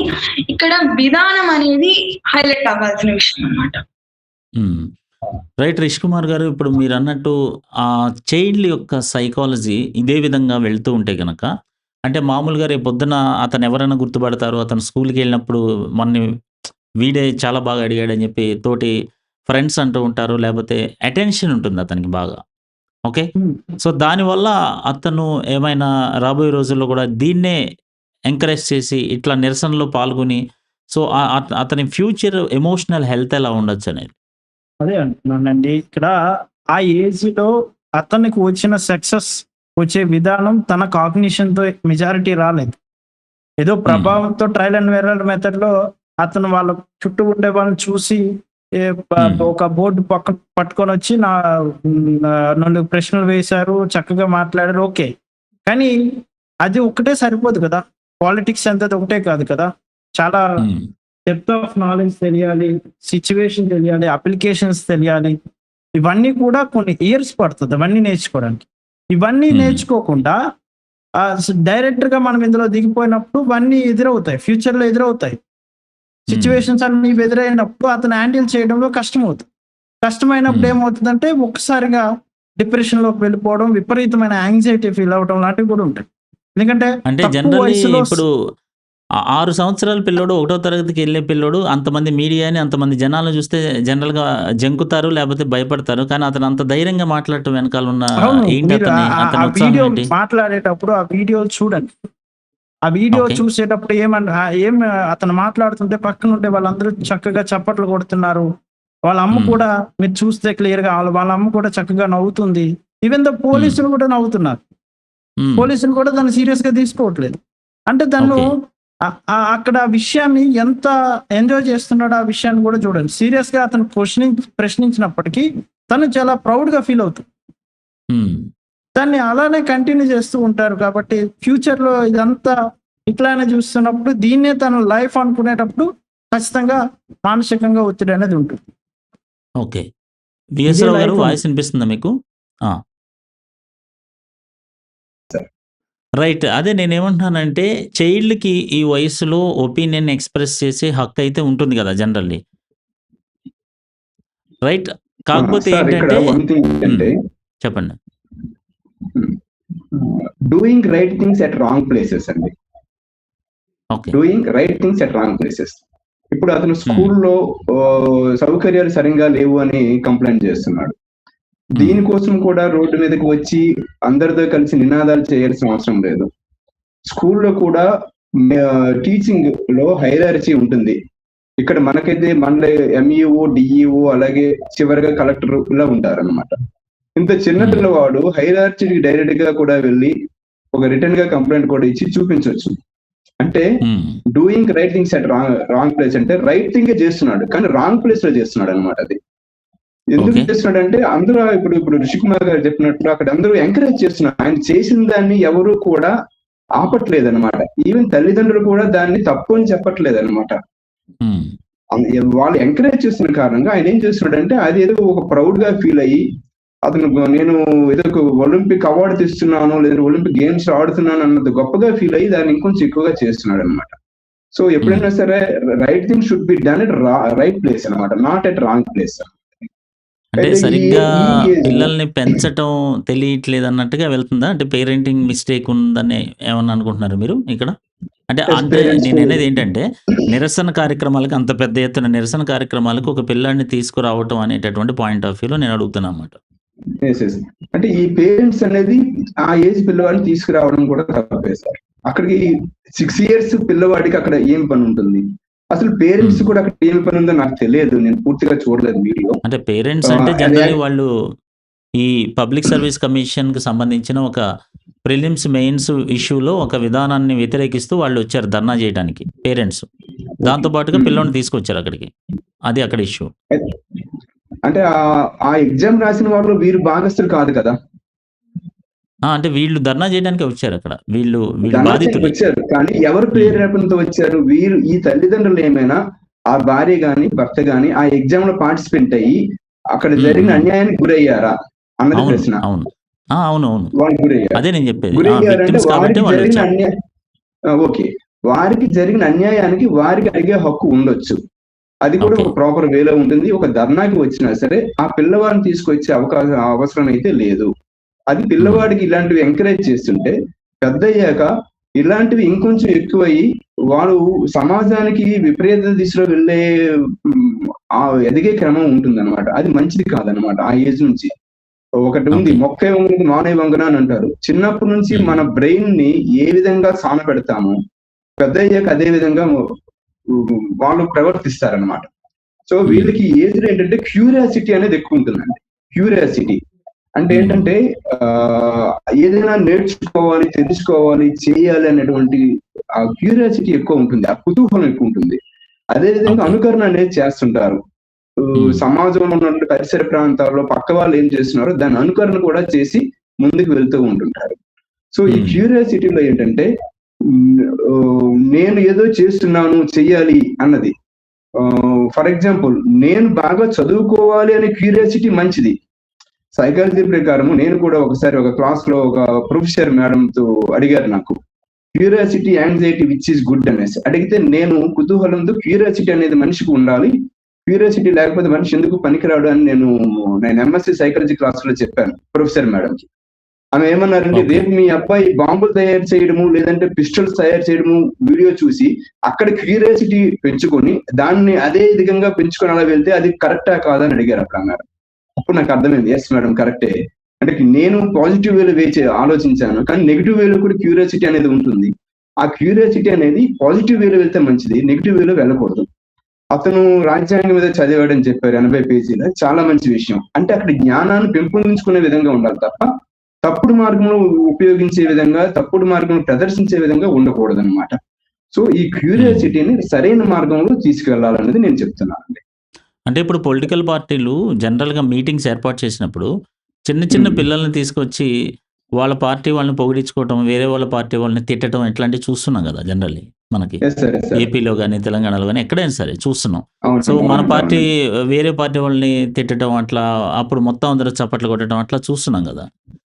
ఇక్కడ విధానం అనేది హైలైట్ అవ్వాల్సిన విషయం అన్నమాట. హ్మ్. రైట్ రిష్ కుమార్ గారు. ఇప్పుడు మీరన్నట్టు చైల్డ్ యొక్క సైకాలజీ ఇదే విధంగా వెళ్తూ ఉంటే గనక, అంటే మామూలుగా రేపొద్దున అతను ఎవరైనా గుర్తుపడతారు. అతను స్కూల్‌కెళ్ళినప్పుడు మనని వీడే చాలా బాగా అడిగాడని చెప్పి తోటి ఫ్రెండ్స్ అంటూ ఉంటారు. లేపోతే అటెన్షన్ ఉంటుంది అతనికి బాగా. ఓకే. హ్మ్. సో, దానివల్ల అతను ఏమైనా రాబోయే రోజుల్లో గూడా దీన్నే ఎంకరేజ్ చేసి ఇట్లా నిరసనలో పాల్గొని సో, అతని ఫ్యూచర్ ఎమోషనల్ హెల్త్ ఎలా ఉండొచ్చనేది. అదే అంటున్నానండి. ఇక్కడ ఆ ఏజ్‌లో అతనికి వచ్చిన సక్సెస్ వచ్చే విధానం తన కాగ్నిషన్‌తో మెజారిటీ రాలేదు. ఏదో హ్మ్. ప్రభావంతో ట్రయల్ అండ్ ఎర్రర్ మెథడ్‌లో అతను వాళ్ళ చుట్టూ ఉండే వాళ్ళని చూసి ఏ హ్మ్. ఒక బోర్డ్ పక్కన పట్టుకొనొచ్చి నన్ను ప్రశ్నలు వేశారు, చక్కగా మాట్లాడారు ఓకే. కానీ అది ఒక్కటే సరిపోదు కదా! పాలిటిక్స్ అనేది ఒకటే కాదు కదా! చాలా హ్మ్. డెప్త్ ఆఫ్ నాలెడ్జ్ తెలియాలి, సిట్యుయేషన్ తెలియాలి, అప్లికేషన్స్ తెలియాలి. ఇవన్నీ కూడా కొన్ని ఇయర్స్ పడతది అవన్నీ నేర్చుకోవడానికి. ఇవన్నీ హ్మ్. నేర్చుకోకుండా డైరెక్ట్‌గా మనం ఇందులో దిగిపోయినప్పుడు ఇవన్నీ ఎదురవుతాయి. ఫ్యూచర్‌లో ఎదురవుతాయి. హ్మ్. సిట్యుయేషన్స్ అన్నీ ఎదురైనప్పుడు అతను హ్యాండిల్ చేయడంలో కష్టమవుతుంది. కష్టమైనప్పుడు హ్మ్. ఏమవుతుందంటే ఒక్కసారిగా డిప్రెషన్‌లోకి వెళ్ళిపోవడం, విపరీతమైన యాంగ్జైటీ ఫీల్ అవ్వడం లాంటివి కూడా ఉంటాయి. ఎందుకంటే అంటే తక్కువ జనరల్లీ వయసులో ఇప్పుడు 6 సంవత్సరాల పిల్లోడు, ఒకటో తరగతికెళ్ళే పిల్లోడు అంతమంది మీడియాని, అంతమంది జనాలను చూస్తే జనరల్‌గా జంకుతారు, లేపోతే భయపడతారు. కానీ అతను అంత ధైర్యంగా మాట్లాడటం వెనకాల ఉన్న అవును. ఏంటి మీరు ఆ అతని ఉత్సాహం వీడియో ఏంటి? మాట్లాడేటప్పుడు ఆ వీడియోలు చూడండి. ఆ వీడియో ఓకే. చూసేటప్పుడు అతను మాట్లాడుతుంటే పక్కనుండే వాళ్ళందరూ చక్కగా చప్పట్లు కొడుతున్నారు. వాళ్ళ అమ్మ హ్మ్. కూడా మీరు చూస్తే క్లియర్‌గా వాళ్ళ అమ్మ కూడా చక్కగా నవ్వుతుంది. ఈవెన్ దో హ్మ్. పోలీసులు కూడా నవ్వుతున్నారు. హ్మ్. పోలీసులు కూడా దాన్ని సీరియస్‌గా తీసుకోవట్లేదు. అంటే తను ఓకే. అక్కడ ఆ విషయాన్ని ఎంత ఎంజాయ్ చేస్తున్నాడో ఆ విషయాన్ని కూడా చూడండి. సీరియస్‌గా అతను ప్రశ్నించినప్పటికీ తను చాలా ప్రౌడ్‌గా ఫీల్ అవుతుంది. హ్మ్. దాన్ని అలానే కంటిన్యూ చేస్తూ ఉంటారు కాబట్టి ఫ్యూచర్‌లో ఇదంతా ఇట్లానే చూస్తున్నప్పుడు దీన్నే తన లైఫ్ అనుకునేటప్పుడు ఖచ్చితంగా మానసికంగా ఒత్తిడి అనేది ఉంటుంది. ఓకే. ఇదే విఎస్‌రావు గారు లైఫ్ వాయిస్ వినిపిస్తుందా మీకు? ఆ! రైట్. అదే నేనేమంటున్నానంటే చైల్డ్‌కి ఈ వయస్సులో ఒపీనియన్ ఎక్స్‌ప్రెస్ చేసే హక్కయితే ఉంటుంది గదా! జనరల్లీ. రైట్. కాకపోతే సార్ ఇక్కడ ఏంటంటే వన్ థింగ్ ఏంటంటే చెప్పండి. Doing right things at wrong places అండి. Okay. Doing right things at wrong places. ఇప్పుడు అతను స్కూల్లో సౌకర్యాలు సరిగ్గా లేవు అని కంప్లైంట్ చేస్తున్నాడు. దీనికోసం కూడా రోడ్డు మీదకి వచ్చి అందరితో కలిసి నినాదాలు చేయాల్సిన అవసరం లేదు. స్కూల్లో కూడా టీచింగ్ లో హైరార్చీ ఉంటుంది. ఇక్కడ మనకైతే మన ఎంఈఓ, డిఈఓ అలాగే చివరిగా కలెక్టర్ ఇలా ఉంటారన్నమాట. ఇంత చిన్న పిల్లవాడు హైరార్చీకి డైరెక్ట్ గా కూడా వెళ్ళి ఒక రిటర్న్ గా కంప్లైంట్ కూడా ఇచ్చి చూపించవచ్చు. అంటే doing right things at wrong place అంటే రైట్ థింగ్ చేస్తున్నాడు కానీ రాంగ్ ప్లేస్ లో చేస్తున్నాడు అనమాట. అది ఎందుకు చేస్తున్నాడు అంటే అందరూ ఇప్పుడు రిషికుమార్ గారు చెప్పినట్లు అక్కడ అందరూ ఎంకరేజ్ చేస్తున్నారు. ఆయన చేసిన దాన్ని ఎవరు కూడా ఆపట్లేదు అనమాట. ఈవెన్ తల్లిదండ్రులు కూడా దాన్ని తప్పు అని చెప్పట్లేదు అనమాట. వాళ్ళు ఎంకరేజ్ చేస్తున్న కారణంగా ఆయన ఏం చేస్తున్నాడంటే అది ఏదో ఒక ప్రౌడ్ గా ఫీల్ అయ్యి అతను నేను ఏదో ఒక ఒలింపిక్ అవార్డు తెస్తున్నాను లేదా ఒలింపిక్ గేమ్స్ ఆడుతున్నాను అన్నది గొప్పగా ఫీల్ అయ్యి దాన్ని ఇంకొంచెం ఎక్కువగా చేస్తున్నాడు అనమాట. సో ఎప్పుడైనా సరే right thing should be done at right place అనమాట, నాట్ ఎట్ రాంగ్ ప్లేస్. అంటే సరిగ్గా పిల్లల్ని పెంచటం తెలియట్లేదు అన్నట్టుగా వెళ్తుందా? అంటే పేరెంటింగ్ మిస్టేక్ ఉందని ఏమన్నా అనుకుంటున్నారు మీరు ఇక్కడ? అంటే నేను అనేది ఏంటంటే నిరసన కార్యక్రమాలకు అంత పెద్ద ఎత్తున నిరసన కార్యక్రమాలకు ఒక పిల్లాడిని తీసుకురావటం అనేటటువంటి పాయింట్ ఆఫ్ వ్యూలో నేను అడుగుతున్నా అన్నమాట. అంటే ఈ పేరెంట్స్ అనేది ఆ ఏజ్ పిల్లవాడిని తీసుకురావడం కూడా తప్పే సార్. అక్కడికి 6 years పిల్లవాడికి అక్కడ ఏం పని ఉంటుంది? అసలు పేరెంట్స్ కూడా అక్కడ ఏం పని ఉందో నాకు తెలియదు, నేను పూర్తిగా చూడలేదు వీడియో. అంటే పేరెంట్స్ అంటే జనరల్లీ వాళ్ళు ఈ పబ్లిక్ సర్వీస్ కమిషన్ కి సంబంధించిన ఒక ప్రిలిమ్స్ మెయిన్స్ ఇష్యూలో ఒక విధానాన్ని వ్యతిరేకిస్తూ వాళ్ళు వచ్చారు ధర్నా చేయడానికి పేరెంట్స్. దాంతో పాటుగా పిల్లల్ని తీసుకొచ్చారు అక్కడికి. అది అక్కడ ఇష్యూ. అంటే ఆ ఎగ్జామ్ రాసిన వాళ్ళు వీరు భాగస్తులు కాదు కదా. అంటే వీళ్ళు ధర్నా చేయడానికి వచ్చారు అక్కడ. వీళ్ళు బాధితులు వచ్చారు కానీ ఎవరు ప్రేరేపణతో వచ్చారు? వీరు ఈ తల్లిదండ్రులు ఏమైనా ఆ భార్య గాని భర్త గాని ఆ ఎగ్జామ్ లో పార్టిసిపేట్ అయ్యి అక్కడ జరిగిన అన్యాయానికి గురయ్యారా అన్నది ప్రశ్న. అవును వాళ్ళు గురయ్యారు. అదే నేను చెప్పేది. ఓకే, వారికి జరిగిన అన్యాయానికి వారికి అడిగే హక్కు ఉండొచ్చు. అది కూడా ఒక ప్రాపర్ వేలో ఉంటుంది. ఒక ధర్నాకి వచ్చినా సరే ఆ పిల్లవాడిని తీసుకొచ్చే అవసరం అయితే లేదు. అది పిల్లవాడికి ఇలాంటివి ఎంకరేజ్ చేస్తుంటే పెద్ద అయ్యాక ఇలాంటివి ఇంకొంచెం ఎక్కువయ్యి వాడు సమాజానికి విపరీత దిశలో వెళ్ళే ఎదిగే క్రమం ఉంటుంది అనమాట. అది మంచిది కాదనమాట. ఆ ఏజ్ నుంచి ఒకటి ఉంది, మొక్కే వంగునది మానే వంగున అని అంటారు. చిన్నప్పటి నుంచి మన బ్రెయిన్ ని ఏ విధంగా సాన పెడతామో పెద్ద అయ్యాక అదే విధంగా వాళ్ళు ప్రవర్తిస్తారనమాట. సో వీళ్ళకి ఏజ్ లో ఏంటంటే క్యూరియాసిటీ అనేది ఎక్కువ ఉంటుందండి. క్యూరియాసిటీ అంటే ఏంటంటే ఏదైనా నేర్చుకోవాలి, తెలుసుకోవాలి, చేయాలి అనేటువంటి ఆ క్యూరియాసిటీ ఎక్కువ ఉంటుంది, ఆ కుతూహలం ఎక్కువ ఉంటుంది. అదే విధంగా అనుకరణ అనేది చేస్తుంటారు. సమాజంలో ఉన్న పరిసర ప్రాంతాల్లో పక్క వాళ్ళు ఏం చేస్తున్నారో దాని అనుకరణ కూడా చేసి ముందుకు వెళ్తూ ఉంటుంటారు. సో ఈ క్యూరియాసిటీలో ఏంటంటే నేను ఏదో చేస్తున్నాను చెయ్యాలి అన్నది. ఫర్ ఎగ్జాంపుల్ నేను బాగా చదువుకోవాలి అనే క్యూరియాసిటీ మంచిది. సైకాలజీ ప్రకారం నేను కూడా ఒకసారి ఒక క్లాస్ లో ఒక ప్రొఫెసర్ మేడంతో అడిగారు నాకు curiosity anxiety which is good అనేసి. అడిగితే నేను కుతూహలంతో క్యూరియాసిటీ అనేది మనిషికి ఉండాలి, క్యూరియాసిటీ లేకపోతే మనిషి ఎందుకు పనికిరాడు అని నేను ఎంఎస్సీ సైకాలజీ క్లాస్ లో చెప్పాను ప్రొఫెసర్ మేడంకి. ఆమె ఏమన్నారంటే రేపు మీ అబ్బాయి బాంబులు తయారు చేయడము లేదంటే పిస్టల్స్ తయారు చేయడము వీడియో చూసి అక్కడ క్యూరియాసిటీ పెంచుకొని దాన్ని అదే విధంగా పెంచుకొని అలా వెళ్తే అది కరెక్టా కాదా అని అడిగారు అప్పుడు అన్నారు. అప్పుడు నాకు అర్థమైంది, ఎస్ మేడం కరెక్టే. అంటే నేను పాజిటివ్ వేలో ఆలోచించాను కానీ నెగిటివ్ వేలో కూడా క్యూరియాసిటీ అనేది ఉంటుంది. ఆ క్యూరియాసిటీ అనేది పాజిటివ్ వేలో వెళ్తే మంచిది, నెగిటివ్ వేలో వెళ్ళకూడదు. అతను రాజ్యాంగం మీద చదివాడని చెప్పారు 80 పేజీలో, చాలా మంచి విషయం. అంటే అక్కడ జ్ఞానాన్ని పెంపొందించుకునే విధంగా ఉండాలి తప్ప తప్పుడు మార్గంలో ఉపయోగించే విధంగా తప్పుడు మార్గంలో ప్రదర్శించే విధంగా ఉండకూడదు అనమాట. సో ఈ క్యూరియాసిటీని సరైన మార్గంలో తీసుకెళ్లాలనేది నేను చెప్తున్నానండి. అంటే ఇప్పుడు పొలిటికల్ పార్టీలు జనరల్గా మీటింగ్స్ ఏర్పాటు చేసినప్పుడు చిన్న చిన్న పిల్లల్ని తీసుకొచ్చి వాళ్ళ పార్టీ వాళ్ళని పొగిడించుకోవటం, వేరే వాళ్ళ పార్టీ వాళ్ళని తిట్టడం ఇట్లాంటివి చూస్తున్నాం కదా జనరల్లీ మనకి ఏపీలో కానీ తెలంగాణలో కానీ ఎక్కడైనా సరే చూస్తున్నాం. సో మన పార్టీ వేరే పార్టీ వాళ్ళని తిట్టడం అట్లా అప్పుడు మొత్తం అందరూ చప్పట్లు కొట్టడం అట్లా చూస్తున్నాం కదా.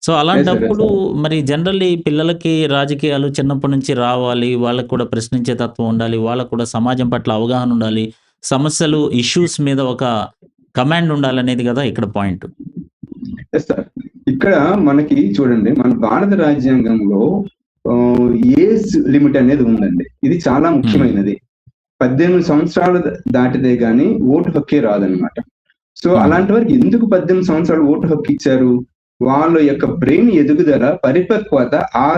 సో అలాంటప్పుడు మరి జనరల్లీ పిల్లలకి రాజకీయాలు చిన్నప్పటి నుంచి రావాలి, వాళ్ళకు కూడా ప్రశ్నించే తత్వం ఉండాలి, వాళ్ళకు కూడా సమాజం పట్ల అవగాహన ఉండాలి, సమస్యలు ఇష్యూస్ మీద ఒక కమాండ్ ఉండాలనేది కదా ఇక్కడ పాయింట్. Yes sir. ఇక్కడ మనకి చూడండి, మన భారత రాజ్యాంగంలో ఏజ్ లిమిట్ అనేది ఉందండి. ఇది చాలా ముఖ్యమైనది. 18 సంవత్సరాలు దాటితే గానీ ఓటు హక్కే రాదనమాట. సో అలాంటి వారికి ఎందుకు 18 సంవత్సరాలు ఓటు హక్కు ఇచ్చారు? వాళ్ళ యొక్క బ్రెయిన్ ఎదుగుదల, పరిపక్వత ఆ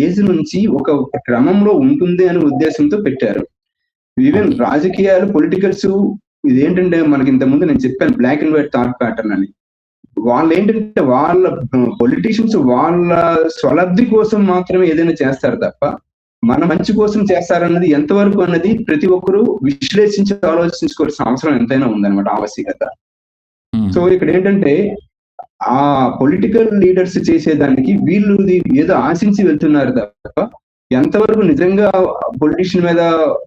ఏజ్ నుంచి ఒక క్రమంలో ఉంటుంది అనే ఉద్దేశంతో పెట్టారు. ఈవెన్ రాజకీయాలు, పొలిటికల్స్ ఇదేంటంటే మనకి ఇంత ముందు నేను చెప్పాను black and white thought pattern అని. వాళ్ళు ఏంటంటే వాళ్ళ పొలిటీషియన్స్ వాళ్ళ స్వలబ్ధి కోసం మాత్రమే ఏదైనా చేస్తారు తప్ప మన మంచి కోసం చేస్తారన్నది ఎంతవరకు అన్నది ప్రతి ఒక్కరూ విశ్లేషించి ఆలోచించుకోవాల్సిన అవసరం ఎంతైనా ఉందన్నమాట, ఆవశ్యకత. సో ఇక్కడ ఏంటంటే ఆ పొలిటికల్ లీడర్స్ చేసేదానికి వీళ్ళు ఏదో ఆశించి వెళ్తున్నారు తప్ప ఎంతవరకు నిజంగా పొలిటీషియన్ మీద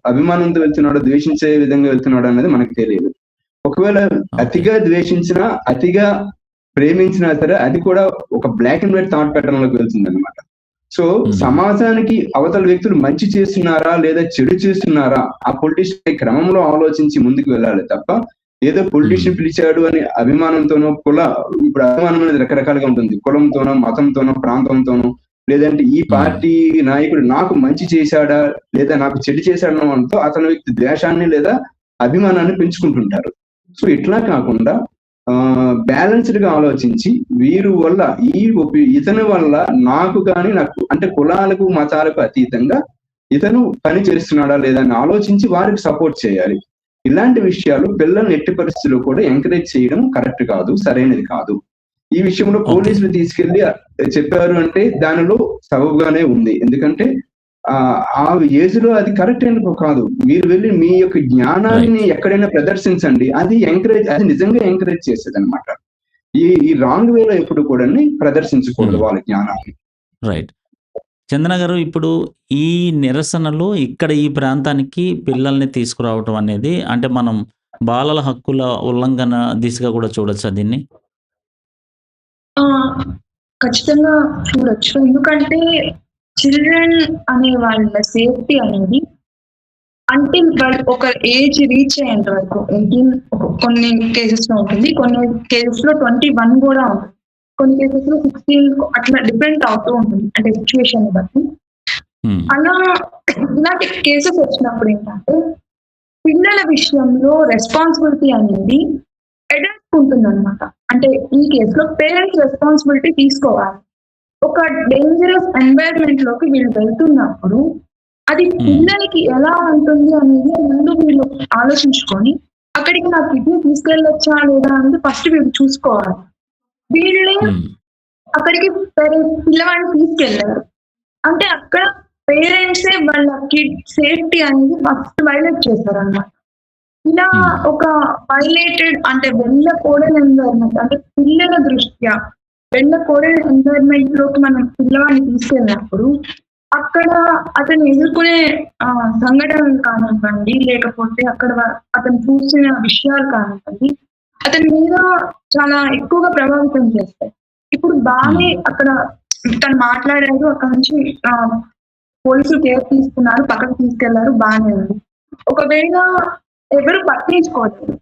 అభిమానంతో వెళ్తున్నాడో, ద్వేషించే విధంగా వెళ్తున్నాడో అనేది మనకు తెలియదు. ఒకవేళ అతిగా ద్వేషించినా, అతిగా ప్రేమించినా సరే అది కూడా ఒక black and white thought pattern లోకి వెళ్తుంది అనమాట. సో సమాజానికి అవతల వ్యక్తులు మంచి చేస్తున్నారా లేదా చెడు చేస్తున్నారా ఆ పొలిటీషియన్ క్రమంలో ఆలోచించి ముందుకు వెళ్ళాలి తప్ప ఏదో పొలిటీషియన్ పిలిచాడు అని అభిమానంతోనో, ఇప్పుడు అభిమానం అనేది రకరకాలుగా ఉంటుంది, కులంతోనో, మతంతోనో, ప్రాంతంతోనో, లేదంటే ఈ పార్టీ నాయకుడు నాకు మంచి చేశాడా లేదా నాకు చెడు చేశాడనతో అతని వ్యక్తి ద్వేషాన్ని లేదా అభిమానాన్ని పెంచుకుంటుంటారు. సో ఇట్లా కాకుండా బ్యాలెన్స్డ్ గా ఆలోచించి వీరు వల్ల ఇతని వల్ల నాకు కానీ నాకు అంటే కులాలకు మతాలకు అతీతంగా ఇతను పని చేస్తున్నాడా లేదా అని ఆలోచించి వారికి సపోర్ట్ చేయాలి. ఇలాంటి విషయాలు పిల్లల్ని ఎట్టి పరిస్థితుల్లో కూడా ఎంకరేజ్ చేయడం కరెక్ట్ కాదు, సరైనది కాదు. ఈ విషయంలో పోలీసులు తీసుకెళ్లి చెప్పారు అంటే దానిలో సబబుగానే ఉంది. ఎందుకంటే ఆ ఏజ్ లో అది కరెక్ట్ అని కాదు. మీరు వెళ్ళి మీ యొక్క జ్ఞానాన్ని ఎక్కడైనా ప్రదర్శించండి, అది నిజంగా ఎంకరేజ్ చేసేది అనమాట. ఈ రాంగ్ వేలో ఎప్పుడు కూడా ప్రదర్శించకూడదు వాళ్ళ జ్ఞానాన్ని. రైట్. చందన గారు, ఇప్పుడు ఈ నిరసనలో ఇక్కడ ఈ ప్రాంతానికి పిల్లల్ని తీసుకురావటం అనేది అంటే మనం బాలల హక్కుల ఉల్లంఘన దిశగా కూడా చూడొచ్చా దీన్ని? ఖచ్చితంగా చూడొచ్చు. ఎందుకంటే చిల్డ్రన్ అనే వాళ్ళ సేఫ్టీ అనేది అంటే వాళ్ళు ఒక ఏజ్ రీచ్ అయ్యేంత వరకు 18 కొన్ని కేసెస్ లో ఉంటుంది, కొన్ని కేసెస్ లో 21 కూడా ఉంటుంది, కొన్ని కేసెస్ లో 16 అట్లా డిపెండ్ అవుతూ ఉంటుంది అంటే సిచ్యువేషన్ బట్టి. అలా ఇలాంటి కేసెస్ వచ్చినప్పుడు ఏంటంటే పిల్లల విషయంలో రెస్పాన్సిబిలిటీ అనేది అడల్ట్ ఉంటుంది అనమాట. అంటే ఈ కేసులో పేరెంట్స్ రెస్పాన్సిబిలిటీ తీసుకోవాలి. ఒక డేంజరస్ ఎన్వైరన్మెంట్ లోకి వీళ్ళు వెళ్తున్నప్పుడు అది పిల్లలకి ఎలా ఉంటుంది అనేది ముందు వీళ్ళు ఆలోచించుకొని అక్కడికి నా కిడ్నీ తీసుకెళ్ళొచ్చా లేదా అనేది ఫస్ట్ వీళ్ళు చూసుకోవాలి. వీళ్ళే అక్కడికి పిల్లవాడిని తీసుకెళ్లారు అంటే అక్కడ పేరెంట్సే వాళ్ళ కిడ్ సేఫ్టీ అనేది ఫస్ట్ వైలేట్ చేస్తారు అన్నమాట. ఇలా ఒక వైలేటెడ్ అంటే వెళ్ళకూడని ఎన్వైరన్మెంట్ అంటే పిల్లల దృష్ట్యా వెళ్ళకూడని ఎన్వైరన్మెంట్ లోకి మనం పిల్లవాడిని తీసుకెళ్ళినప్పుడు అక్కడ అతను ఎదుర్కొనే సంఘటనలు కానివ్వండి, లేకపోతే అక్కడ అతను చూసిన విషయాలు కానివ్వండి, అతని మీద చాలా ఎక్కువగా ప్రభావితం చేస్తాయి. ఇప్పుడు బాగానే అక్కడ తను మాట్లాడారు, అక్కడ నుంచి పోలీసులు కేర్ తీసుకున్నారు, పక్కకు తీసుకెళ్లారు, బాగానే ఉంది. ఒకవేళ ఎవరు పట్టించుకోలేదు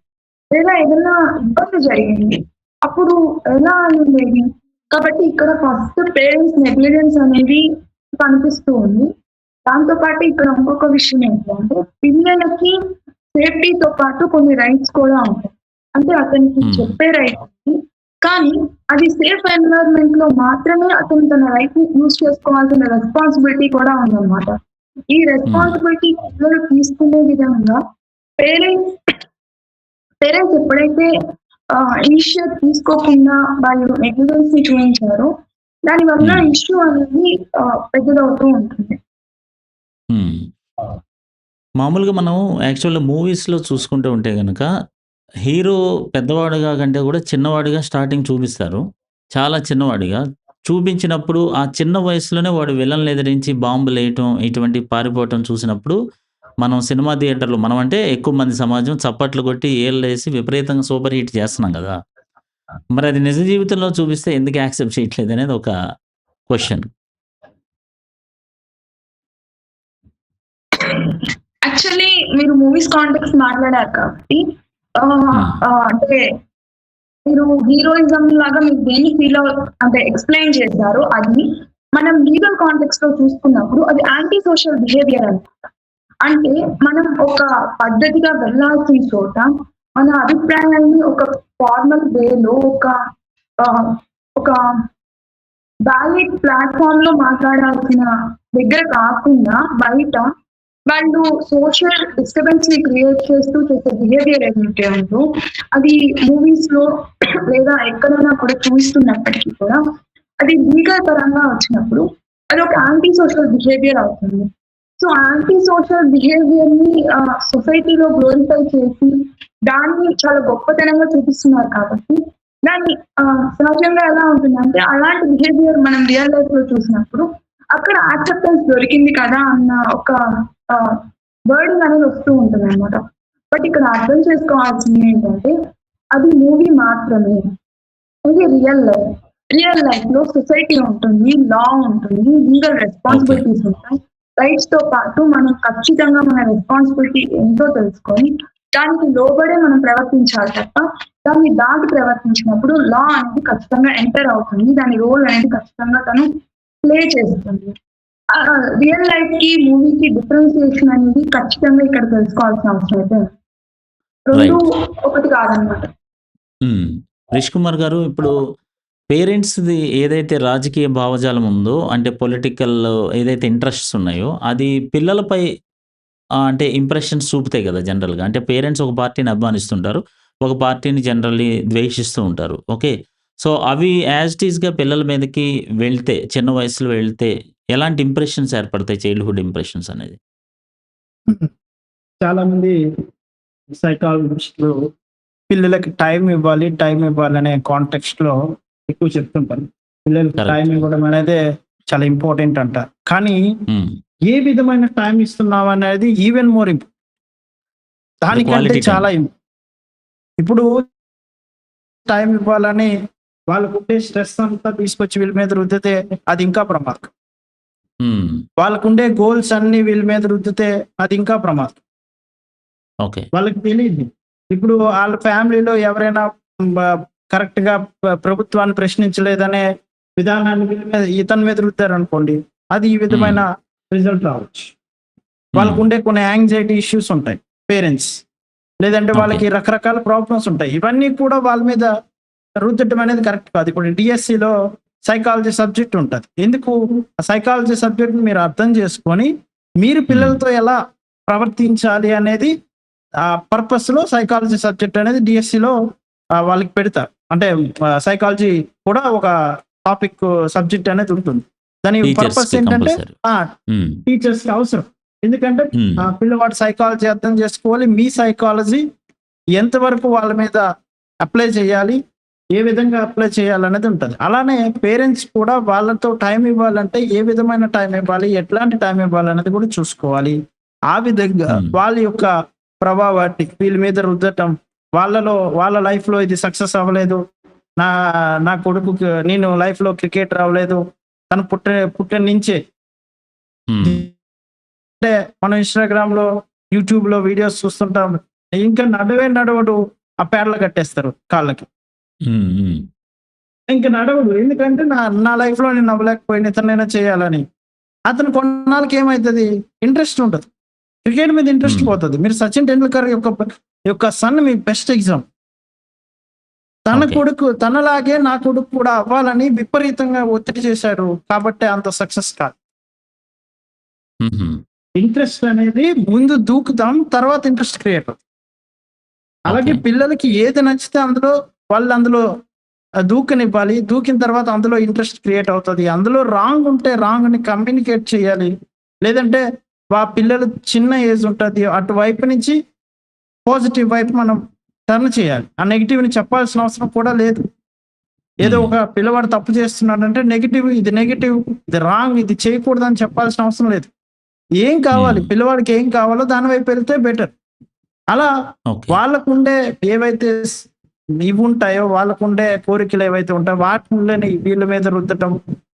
లేదా ఏదైనా ఇబ్బంది జరిగింది అప్పుడు ఎలా ఉండేది? కాబట్టి ఇక్కడ ఫస్ట్ పేరెంట్స్ నెగ్లిజెన్స్ అనేది కనిపిస్తూ ఉంది. దాంతో పాటు ఇక్కడ ఇంకొక విషయం ఏంటంటే పిల్లలకి సేఫ్టీతో పాటు కొన్ని రైట్స్ కూడా ఉంటాయి. అంటే అతనికి చెప్పే రైట్ ఉంది, కానీ అది సేఫ్ ఎన్వైరన్మెంట్ లో మాత్రమే అతను తన రైట్ ని యూజ్ చేసుకోవాల్సిన రెస్పాన్సిబిలిటీ కూడా ఉందన్నమాట. ఈ రెస్పాన్సిబిలిటీ పిల్లలు తీసుకునే విధంగా పేరెంట్స్ ఎప్పుడైతే ఇనిషియేట్ తీసుకోకుండా వాళ్ళు నెగ్లిజెన్స్ ని చూపించారో దానివల్ల ఇష్యూ అనేది పెద్దదవుతూ ఉంటుంది. మామూలుగా మనం యాక్చువల్గా మూవీస్లో చూసుకుంటూ ఉంటే కనుక హీరో పెద్దవాడుగా కంటే కూడా చిన్నవాడిగా స్టార్టింగ్ చూపిస్తారు, చాలా చిన్నవాడిగా చూపించినప్పుడు ఆ చిన్న వయసులోనే వాడు విలన్లు ఎదిరించి బాంబులు వేయటం ఇటువంటి పారిపోవటం చూసినప్పుడు మనం సినిమా థియేటర్లో మనం అంటే ఎక్కువ మంది సమాజం చప్పట్లు కొట్టి ఏళ్ళు వేసి విపరీతంగా సూపర్ హిట్ చేస్తున్నాం కదా. మరి అది నిజ జీవితంలో చూపిస్తే ఎందుకు యాక్సెప్ట్ చేయట్లేదు అనేది ఒక క్వశ్చన్. యాక్చువల్లీ మీరు మూవీస్ కాంటెక్స్ట్ మాట్లాడారు కాబట్టి అంటే మీరు హీరోయిజం లాగా మీరు దేన్ని ఫీల్ అంటే ఎక్స్ప్లెయిన్ చేశారో అది మనం లీగల్ కాంటెక్స్ట్ లో చూసుకున్నప్పుడు అది యాంటీ సోషల్ బిహేవియర్ అనమాట. అంటే మనం ఒక పద్ధతిగా వెళ్ళాల్సిన చోట మన అభిప్రాయాన్ని ఒక ఫార్మల్ వేలో ఆ, ఒక వ్యాలిడ్ ప్లాట్‌ఫార్మ్ లో మాట్లాడాల్సిన దగ్గర కాకుండా బయట వాళ్ళు సోషల్ డిస్టర్బెన్స్‌ని క్రియేట్ చేస్తూ చేసే బిహేవియర్ ఏదైతే ఉందో అది మూవీస్‌లో లేదా ఎక్కడైనా కూడా చూస్తున్నప్పటికీ కూడా అది లీగల్ పరంగా వచ్చినప్పుడు అదొక యాంటీ సోషల్ బిహేవియర్ అవుతుంది. సో, యాంటీ సోషల్ బిహేవియర్‌ని సొసైటీలో గ్లోరిఫై చేసి దాన్ని చాలా గొప్పతనంగా చూపిస్తున్నారు కాబట్టి దాన్ని సహజంగా ఎలా ఉంటుందంటే అలాంటి బిహేవియర్ మనం రియల్ లైఫ్‌లో చూసినప్పుడు అక్కడ యాక్సెప్టెన్స్ దొరికింది కదా అన్న ఒక వర్డింగ్ అనేది వస్తూ ఉంటుందన్నమాట. బట్ ఇక్కడ అర్థం చేసుకోవాల్సింది ఏంటంటే అది మూవీ మాత్రమే. ఇది రియల్ లైఫ్. రియల్ లైఫ్‌లో సొసైటీ ఉంటుంది, లా ఉంటుంది, లీగల్ ఓకే. రెస్పాన్సిబిలిటీస్ ఉంటాయి. రైట్స్‌తో పాటు మనం ఖచ్చితంగా మన రెస్పాన్సిబిలిటీ ఏంటో తెలుసుకొని దానికి లోబడే మనం ప్రవర్తించాలి తప్ప దాన్ని దాటి ప్రవర్తించినప్పుడు లా అనేది ఖచ్చితంగా ఎంటర్ అవుతుంది. దాని రోల్ అనేది ఖచ్చితంగా తను ప్లే చేస్తుంది. రియల్ లైఫ్‌కి, మూవీకి డిఫరెన్షియేషన్ అనేది ఖచ్చితంగా ఇక్కడ తెలుసుకోవాల్సిన అవసరం అయితే ఉంది. 2 రైట్. ఒకటి కాదనమాట. హ్మ్. రిష్ కుమార్ గారు ఇప్పుడు పేరెంట్స్‌ది ఏదైతే రాజకీయ భావజాలం ఉందో అంటే పొలిటికల్ ఏదైతే ఇంట్రెస్ట్స్ ఉన్నాయో అది పిల్లలపై అంటే ఇంప్రెషన్స్ చూపుతాయి కదా జనరల్‌గా. అంటే పేరెంట్స్ ఒక పార్టీని అభిమానిస్తుంటారు. ఒక పార్టీని జనరల్లీ ద్వేషిస్తూ ఉంటారు. ఓకే. సో, అవి యాజ్ ఇట్ ఈస్‌గా పిల్లల మీదకి వెళ్తే చిన్న వయసులో వెళ్తే ఎలాంటి ఇంప్రెషన్స్ ఏర్పడతాయి చైల్డ్‌హుడ్ ఇంప్రెషన్స్ అనేది? చాలా మంది సైకాలజిస్టులు పిల్లలకి టైం ఇవ్వాలనే కాంటెక్స్ట్ లో ఎక్కువ చెప్తుంటారు. పిల్లలకి టైం కరెక్ట్. ఇవ్వడం అనేది చాలా ఇంపార్టెంట్ అంటారు. కానీ హ్మ్. ఏ విధమైన టైం ఇస్తున్నాం అనేది ఈవెన్ మోర్ ఇంపార్టెంట్. ద దానికంటే క్వాలిటీ టైమ్. చాలా ఇప్పుడు టైం ఇవ్వాలని వాళ్ళకుండే స్ట్రెస్ అంతా తీసుకొచ్చి వీళ్ళ మీద రుద్దితే అది ఇంకా ప్రమాదం. హ్మ్. వాళ్ళకుండే గోల్స్ అన్ని వీళ్ళ మీద రుద్దితే అది ఇంకా ప్రమాదం. ఓకే. వాళ్ళకి తెలియదు. ఇప్పుడు వాళ్ళ ఫ్యామిలీలో ఎవరైనా కరెక్ట్ గా ప్రభుత్వాన్ని ప్రశ్నించలేదనే విధానాన్ని వీళ్ళ మీద ఇతని మీద రుద్దారనుకోండి, అది ఈ హ్మ్. విధమైన రిజల్ట్ రావచ్చు. హ్మ్. వాళ్ళకుండే కొన్ని యాంగ్జైటీ ఇష్యూస్ ఉంటాయి పేరెంట్స్. లేదంటే ఓకే. వాళ్ళకి రకరకాల ప్రాబ్లమ్స్ ఉంటాయి. ఇవన్నీ కూడా వాళ్ళ మీద రుద్దటం అనేది కరెక్ట్ కాదు. ఇప్పుడు డిఎస్సిలో సైకాలజీ సబ్జెక్ట్ ఉంటుంది. ఎందుకు సైకాలజీ సబ్జెక్ట్ మీరు అర్థం చేసుకొని మీరు హ్మ్. పిల్లలతో ఎలా ప్రవర్తించాలి అనేది ఆ పర్పస్ లో సైకాలజీ సబ్జెక్ట్ అనేది డిఎస్సిలో వాళ్ళకి పెడతారు. అంటే సైకాలజీ కూడా ఒక టాపిక్ సబ్జెక్ట్ అనేది ఉంటుంది. దాని పర్పస్ టీచర్స్‌కి ఏంటంటే కంపల్సరీ. హ్మ్. టీచర్స్ కి అవసరం. ఎందుకంటే హ్మ్. పిల్లవాడు సైకాలజీ అర్థం చేసుకోవాలి. మీ సైకాలజీ ఎంతవరకు వాళ్ళ మీద అప్లై చేయాలి, ఏ విధంగా అప్లై చేయాలనేది ఉంటుంది. అలానే పేరెంట్స్ కూడా వాళ్ళతో టైం ఇవ్వాలంటే ఏ విధమైన టైం ఇవ్వాలి, ఎట్లాంటి టైం ఇవ్వాలనేది కూడా చూసుకోవాలి. ఆ విధంగా హ్మ్. వాళ్ళ యొక్క ప్రభావాన్ని వీళ్ళ మీద రుద్దటం, వాళ్ళ లైఫ్ లో ఇది సక్సెస్ అవ్వలేదు, నా నా కొడుకుకి నేను లైఫ్ లో క్రికెటర్ అవ్వలేదు, తను పుట్టిన నుంచే హ్మ్. అంటే మనం ఇన్‌స్టాగ్రామ్ లో, యూట్యూబ్ లో వీడియోస్ చూస్తుంటాం. ఇంకా నడవడు ఆ పేడలు కట్టేస్తారు కాళ్ళకి. హ్మ్. హ్మ్. ఇంక నడవడు. ఎందుకంటే నా లైఫ్ లో నేను నవ్వలేకపోయినా ఇతనైనా చేయాలని. అతను కొన్నాళ్ళకి ఏమైతది ఇంట్రెస్ట్ ఉండదు. క్రికెట్ మీద ఇంట్రెస్ట్ హ్మ్. పోతది. మీరు సచిన్ టెండూల్కర్ యొక్క సన్ మీ బెస్ట్ ఎగ్జాంపుల్. ఓకే. తనలాగే నా కొడుకు కూడా అవ్వాలని విపరీతంగా ఒత్తిడి చేశాడు. కాబట్టే అంత సక్సెస్ కాదు. హుహు. ఇంట్రెస్ట్ అనేది ముందు దూకుతాం, తర్వాత ఇంట్రెస్ట్ క్రియేట్ అవుతుంది. అలాగే ఓకే. పిల్లలకి ఏది నచ్చితే అందులో దూకనివ్వాలి. దూకిన తర్వాత అందులో ఇంట్రెస్ట్ క్రియేట్ అవుతది. అందులో రాంగ్ ఉంటే రాంగ్‌ని కమ్యూనికేట్ చేయాలి. లేదంటే పిల్లలు చిన్న ఏజ్ ఉంటది. అటువైపు నుంచి పాజిటివ్ వైపు మనం టర్న్ చేయాలి. ఆ నెగెటివ్‌ని చెప్పాల్సిన అవసరం కూడా లేదు. ఏదో హ్మ్. ఒక పిల్లవాడు తప్పు చేస్తున్నాడంటే ఇది నెగెటివ్, ఇది రాంగ్, ఇది చేయకూడదని చెప్పాల్సిన అవసరం లేదు. ఏం కావాలి? హ్మ్. పిల్లవాడికి ఏం కావాలో దాని వైపు వెళ్తే బెటర్. అలా ఓకే. వాళ్ళకుండే ఏవైతే ఇవుంటాయో, వాళ్ళకుండే కోరికలు ఏవైతే ఉంటాయో వాటిని వీళ్ళ మీద రుద్దటం.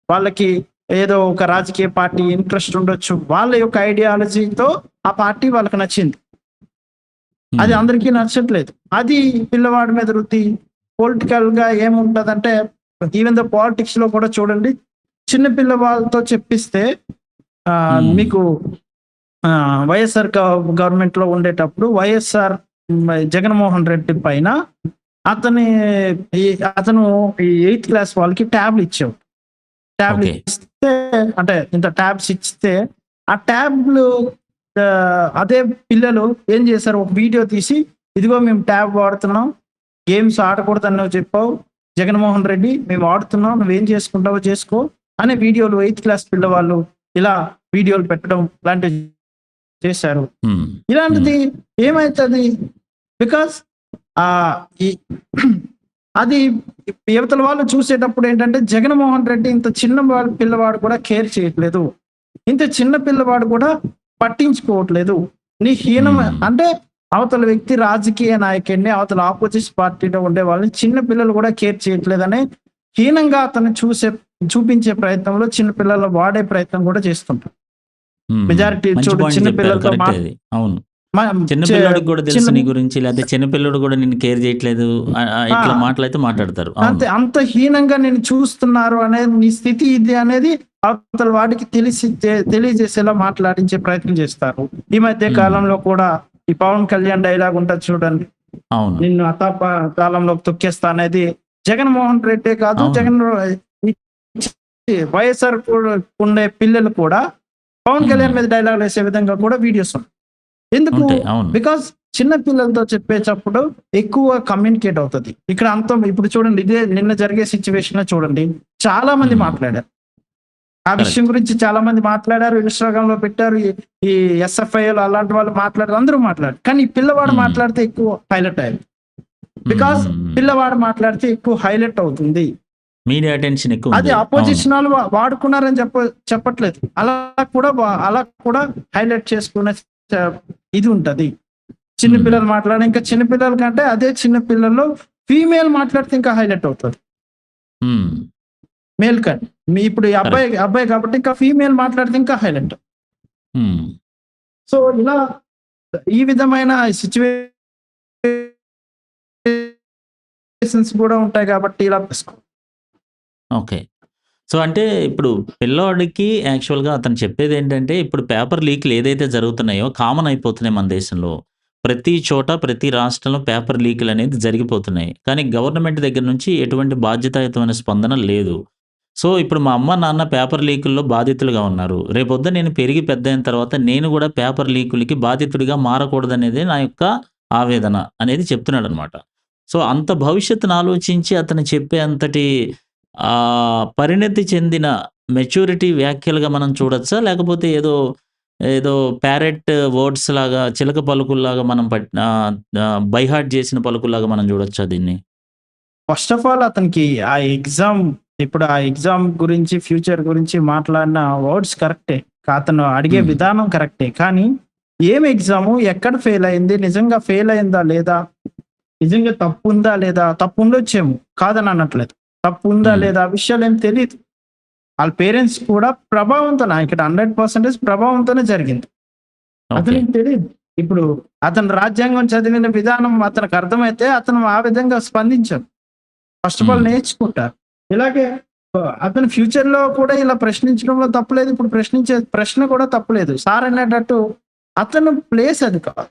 వాళ్ళకి ఏదో ఒక రాజకీయ పార్టీ ఇంట్రెస్ట్ ఉండొచ్చు. వాళ్ళ యొక్క ఐడియాలజీతో ఆ పార్టీ వాళ్ళకి నచ్చింది. అది హ్మ్. అందరికీ నచ్చట్లేదు. అది పిల్లవాడి మీద రుద్ది పొలిటికల్ గా ఏముంటదంటే ఈవెన్ ద పాలిటిక్స్ లో కూడా చూడండి, చిన్నపిల్ల వాళ్ళతో చెప్పిస్తే మీకు వైఎస్ఆర్ గవర్నమెంట్ లో ఉండేటప్పుడు వైఎస్ఆర్ జగన్మోహన్ రెడ్డి పైన అతను 8th క్లాస్ వాళ్ళకి ట్యాబ్లు ఇచ్చావు. ట్యాబ్లు ఓకే. ఇస్తే అంటే ఇంత ట్యాబ్స్ ఇస్తే ఆ ట్యాబ్లు అదే పిల్లలు ఏం చేశారు, ఒక వీడియో తీసి ఇదిగో మేము ట్యాబ్ వాడుతున్నాం, గేమ్స్ ఆడకూడదని నువ్వు చెప్పావు జగన్మోహన్ రెడ్డి, మేము ఆడుతున్నాం, నువ్వేం చేసుకుంటావో చేసుకో అనే వీడియోలు 8th క్లాస్ పిల్లవాళ్ళు ఇలా వీడియోలు పెట్టడం లాంటివి చేశారు. ఇలాంటిది ఏమైతుంది, బికాస్ అది యువతల వాళ్ళు చూసేటప్పుడు ఏంటంటే జగన్మోహన్ రెడ్డి ఇంత చిన్న పిల్లవాడు కూడా కేర్ చేయట్లేదు, ఇంత చిన్న పిల్లవాడు కూడా పట్టించుకోవట్లేదు, నీ హీనం అంటే అవతల వ్యక్తి రాజకీయ నాయకుడిని, అవతల ఆపోజిట్ పార్టీలో ఉండే వాళ్ళని చిన్న పిల్లలు కూడా కేర్ చేయట్లేదని హీనంగా అతను చూపించే ప్రయత్నంలో చిన్న పిల్లలు వాడే ప్రయత్నం కూడా చేస్తుంటారు. మెజారిటీ చూడు చిన్న పిల్లలతో అవును, చిన్నపిల్లడికి కూడా తెలుసు నీ గురించి, లేకపోతే చిన్నపిల్లడు కూడా నిన్ను కేర్ చేయట్లేదు ఇట్లా మాటలైతే మాట్లాడతారు. అంత హీనంగా నేను చూస్తున్నారు అనేది నీ స్థితి ఇది అనేది అవతల వాడికి తెలియజేసేలా మాట్లాడించే ప్రయత్నం చేస్తారు. ఈ మధ్య కాలంలో కూడా ఈ పవన్ కళ్యాణ్ డైలాగ్ ఉంటుంది చూడండి, నిన్ను అతాప కాలంలోకి తొక్కేస్తా అనేది జగన్మోహన్ రెడ్డి కాదు, వైఎస్ఆర్ ఉండే పిల్లలు కూడా పవన్ కళ్యాణ్ మీద డైలాగ్ వేసే విధంగా కూడా వీడియోస్ ఉన్నాయి. ఎందుకు, బికాస్ చిన్న పిల్లలతో చెప్పేటప్పుడు ఎక్కువ కమ్యూనికేట్ అవుతుంది. ఇక్కడ ఇప్పుడు చూడండి, ఇదే నిన్న జరిగే సిచ్యువేషన్ లో చూడండి, చాలా మంది మాట్లాడారు ఆ విషయం గురించి, చాలా మంది మాట్లాడారు, ఇన్స్టాగ్రామ్ లో పెట్టారు, ఈ ఎస్ఎఫ్ఐలు అలాంటి వాళ్ళు మాట్లాడారు, అందరూ మాట్లాడారు. కానీ ఈ పిల్లవాడు మాట్లాడితే ఎక్కువ హైలైట్ అయ్యింది, బికాస్ పిల్లవాడు మాట్లాడితే ఎక్కువ హైలైట్ అవుతుంది, మీడియా అటెన్షన్ ఎక్కువ. అది అపోజిషన్ వాళ్ళు వాడుకున్నారని చెప్పట్లేదు, అలా కూడా హైలైట్ చేసుకునే ఇది ఉంటది. చిన్నపిల్లలు మాట్లాడే, ఇంకా చిన్నపిల్లల కంటే అదే చిన్నపిల్లల్లో ఫీమేల్ మాట్లాడితే ఇంకా హైలైట్ అవుతుంది మేల్ కంటే. ఇప్పుడు అబ్బాయి కాబట్టి ఇంకా ఫీమేల్ మాట్లాడితే ఇంకా హైలైట్. సో ఇలా ఈ విధమైన సిచ్యువేషన్స్ కూడా ఉంటాయి కాబట్టి ఇలా తీసుకో. ఓకే. సో అంటే ఇప్పుడు పిల్లోడికి యాక్చువల్‌గా అతను చెప్పేది ఏంటంటే, ఇప్పుడు పేపర్ లీక్‌లు ఏదైతే జరుగుతున్నాయో కామన్ అయిపోతున్నాయి మన దేశంలో. ప్రతి చోట, ప్రతి రాష్ట్రంలో పేపర్ లీక్‌లు అనేది జరిగిపోతున్నాయి. కానీ గవర్నమెంట్ దగ్గర నుంచి ఎటువంటి బాధ్యతాయుతమైన స్పందన లేదు. సో ఇప్పుడు మా అమ్మ, నాన్న పేపర్ లీకుల్లో బాధితులుగా ఉన్నారు. రేపొద్దున నేను పెరిగి పెద్దయిన తర్వాత నేను కూడా పేపర్ లీకులకి బాధితుడిగా మారకూడదనేదే నా యొక్క ఆవేదన అనేది చెప్తున్నాడనమాట. సో అంత భవిష్యత్తును ఆలోచించి అతను చెప్పే అంతటి పరిణతి చెందిన మెచ్యూరిటీ వ్యాఖ్యలుగా మనం చూడొచ్చా? లేకపోతే ఏదో ప్యారెట్ వర్డ్స్ లాగా, చిలక పలుకుల్లాగా మనం బై హార్ట్ చేసిన పలుకుల్లాగా మనం చూడొచ్చా దీన్ని? ఫస్ట్ ఆఫ్ ఆల్ అతనికి ఆ ఎగ్జామ్ గురించి, ఫ్యూచర్ గురించి మాట్లాడిన వర్డ్స్ కరెక్టే, అతను అడిగే విధానం కరెక్టే. కానీ ఏం ఎగ్జాము, ఎక్కడ ఫెయిల్ అయింది, నిజంగా ఫెయిల్ అయిందా లేదా, నిజంగా తప్పు ఉందా లేదా, తప్పు ఉండొచ్చేమో, కాదని అనట్లేదు, తప్పు ఉందా లేదా ఆ విషయాలు ఏం తెలియదు. వాళ్ళ పేరెంట్స్ కూడా ప్రభావంతో, ఇక్కడ 100% ప్రభావంతోనే జరిగింది, అతనికి తెలియదు. ఇప్పుడు అతను రాజ్యాంగం చదివిన విధానం అతనికి అర్థమైతే అతను ఆ విధంగా స్పందించాడు. ఫస్ట్ ఆఫ్ ఆల్ నేర్చుకుంటారు. ఇలాగే అతను ఫ్యూచర్ లో కూడా ఇలా ప్రశ్నించడంలో తప్పులేదు, ఇప్పుడు ప్రశ్నించే ప్రశ్న కూడా తప్పులేదు. సార్ అనేటట్టు అతను ప్లేస్ అది కాదు,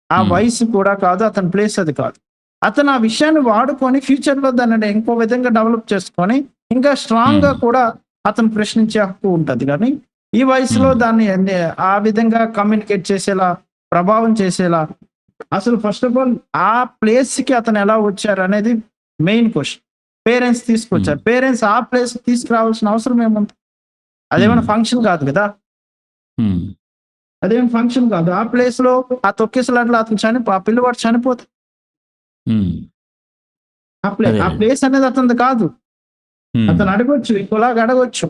ఆ వయసు కూడా కాదు, అతని ప్లేస్ అది కాదు. అతను ఆ విషయాన్ని వాడుకొని ఫ్యూచర్ లో దాన్ని ఇంకో విధంగా డెవలప్ చేసుకొని ఇంకా స్ట్రాంగ్ గా కూడా అతను ప్రశ్నించే హక్కు ఉంటది. కానీ ఈ వయసులో దాన్ని ఆ విధంగా కమ్యూనికేట్ చేసేలా, ప్రభావం చేసేలా, అసలు ఫస్ట్ ఆఫ్ ఆల్ ఆ ప్లేస్ కి అతను ఎలా వచ్చారు అనేది మెయిన్ క్వశ్చన్. పేరెంట్స్ తీసుకొచ్చారు, పేరెంట్స్ ఆ ప్లేస్ తీసుకురావాల్సిన అవసరం ఏముంది? అదేమైనా ఫంక్షన్ కాదు కదా, అదేమైనా ఫంక్షన్ కాదు. ఆ ప్లేస్ లో ఆ తొక్కేసలాట్లో అతను ఆ పిల్లవాడు చనిపోతాడు. ఆ ప్లేస్ అనేది అతనిది కాదు. అతను అడగొచ్చు, ఇంకోలాగా అడగొచ్చు,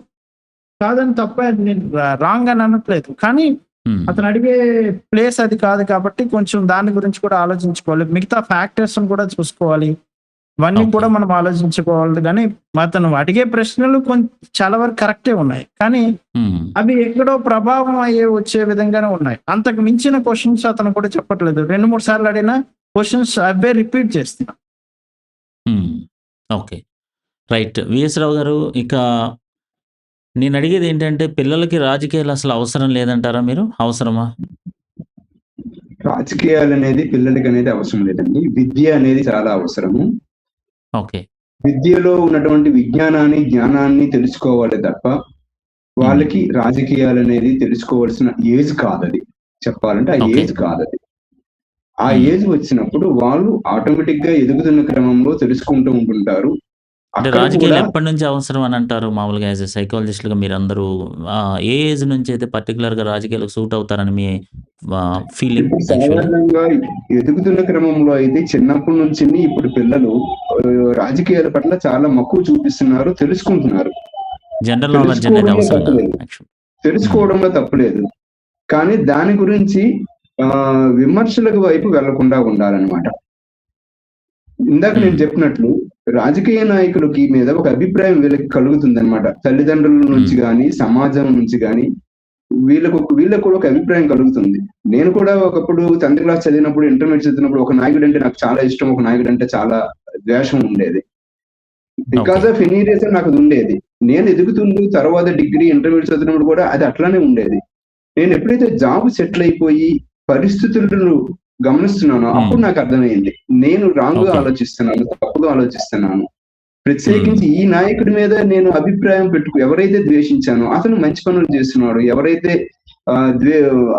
కాదని తప్ప నేను రాంగ్ అని అనట్లేదు. కానీ అతను అడిగే ప్లేస్ అది కాదు కాబట్టి కొంచెం దాని గురించి కూడా ఆలోచించుకోవాలి, మిగతా ఫ్యాక్టర్స్ కూడా చూసుకోవాలి, ఇవన్నీ కూడా మనం ఆలోచించుకోవాలి. కానీ అతను అడిగే ప్రశ్నలు చాలా వరకు కరెక్టే ఉన్నాయి, కానీ అవి ఎక్కడో ప్రభావం వచ్చే విధంగానే ఉన్నాయి. అంతకు మించిన క్వశ్చన్స్ అతను కూడా చెప్పట్లేదు. 2-3 సార్లు అడిగిన క్వశ్చన్స్ అవే రిపీట్ చేస్తున్నా. ఓకే. రైట్. విఎస్ రావు గారు, ఇక నేనడిగేది ఏంటంటే, పిల్లలకి రాజకీయాలు అసలు అవసరం లేదంటారా మీరు? అవసరమా? రాజకీయాలనేది పిల్లలకనేది అవసరం లేదండి. విద్య అనేది చాలా అవసరము. ఓకే. విద్యలో ఉన్నటువంటి విజ్ఞానాన్ని, జ్ఞానాన్ని తెలుసుకోవాలి తప్ప, హ్మ్. వాళ్ళకి రాజకీయాలనేది తెలుసుకోవాల్సిన ఏజ్ కాదది. చెప్పాలంటే ఆ ఓకే. ఏజ్ కాదది. ఆ హ్మ్. ఏజ్ వచ్చినప్పుడు వాళ్ళు ఆటోమేటిక్‌గా ఎదుగుతున్న క్రమంలో తెలుసుకుంటూ ఉంటుంటారు. అంటే అక్కడ రాజకీయాలు కూడా ఎప్పటి నుంచి అవసరం అని అంటారు మామూలుగా యాస్ ఎ సైకాలజిస్ట్‌లుగా మీరందరూ ఏ ఏజ్ నుంచి అయితే పర్టిక్యులర్‌గా రాజకీయాలకు సూట్ అవుతారని మీ ఫీలింగ్ ఇప్పుడు యాక్చువల్‌గా? సాధారణంగా ఎదుగుతున్న క్రమంలో అయితే చిన్నప్పటి నుంచిని ఇప్పుడు పిల్లలు రాజకీయాల పట్ల చాలా మక్కువ చూపిస్తున్నారు, తెలుసుకుంటున్నారు. జనరల్ నాలెడ్జ్ అనేది తెలుసుకోవడంలో అవసరంగా తప్పులేదు. యాక్చువల్. హ్మ్. తెలుసుకోవడంలో తప్పులేదు. కానీ దాని గురించి విమర్శలకు వైపు వెళ్లకుండా ఉండాలన్నమాట. ఇందాక నేను హ్మ్. చెప్పినట్లు రాజకీయ నాయకులకి మీద ఒక అభిప్రాయం వీళ్ళకి కలుగుతుందన్నమాట. తల్లిదండ్రుల నుంచి హ్మ్. గాని, సమాజం నుంచి గాని వీళ్ళకి కూడా ఒక అభిప్రాయం కలుగుతుంది. నేను కూడా ఒకప్పుడు 10థ్ క్లాస్ చదివినప్పుడు, ఇంటర్మీడియేట్ చదివినప్పుడు ఒక నాయకుడంటే నాకు చాలా ఇష్టం. ఒక నాయకుడంటే చాలా ద్వేషం ఉండేది. Okay. Because of any reason నాకది ఉండేది. నేను ఎదుగుతుంటూ తర్వాత డిగ్రీ, ఇంటర్మీడియేట్ చదివినప్పుడు కూడా అది అట్లానే ఉండేది. నేను ఎప్పుడైతే జాబ్ సెటిల్ అయిపోయి పరిస్థితులను గమనిస్తున్నానో హ్మ్. అప్పుడు నాకు అర్థమైంది. నేను రాంగ్‌గా ఓకే. ఆలోచిస్తున్నాను. తప్పుగా ఆలోచిస్తున్నాను. హ్మ్. ప్రత్యేకించి ఈ నాయకుడి మీద నేను అభిప్రాయం ఎవరైతే ద్వేషించానో అతను మంచి పనులు చేస్తున్నాడు. ఎవరైతే ఆహ్, ద్వే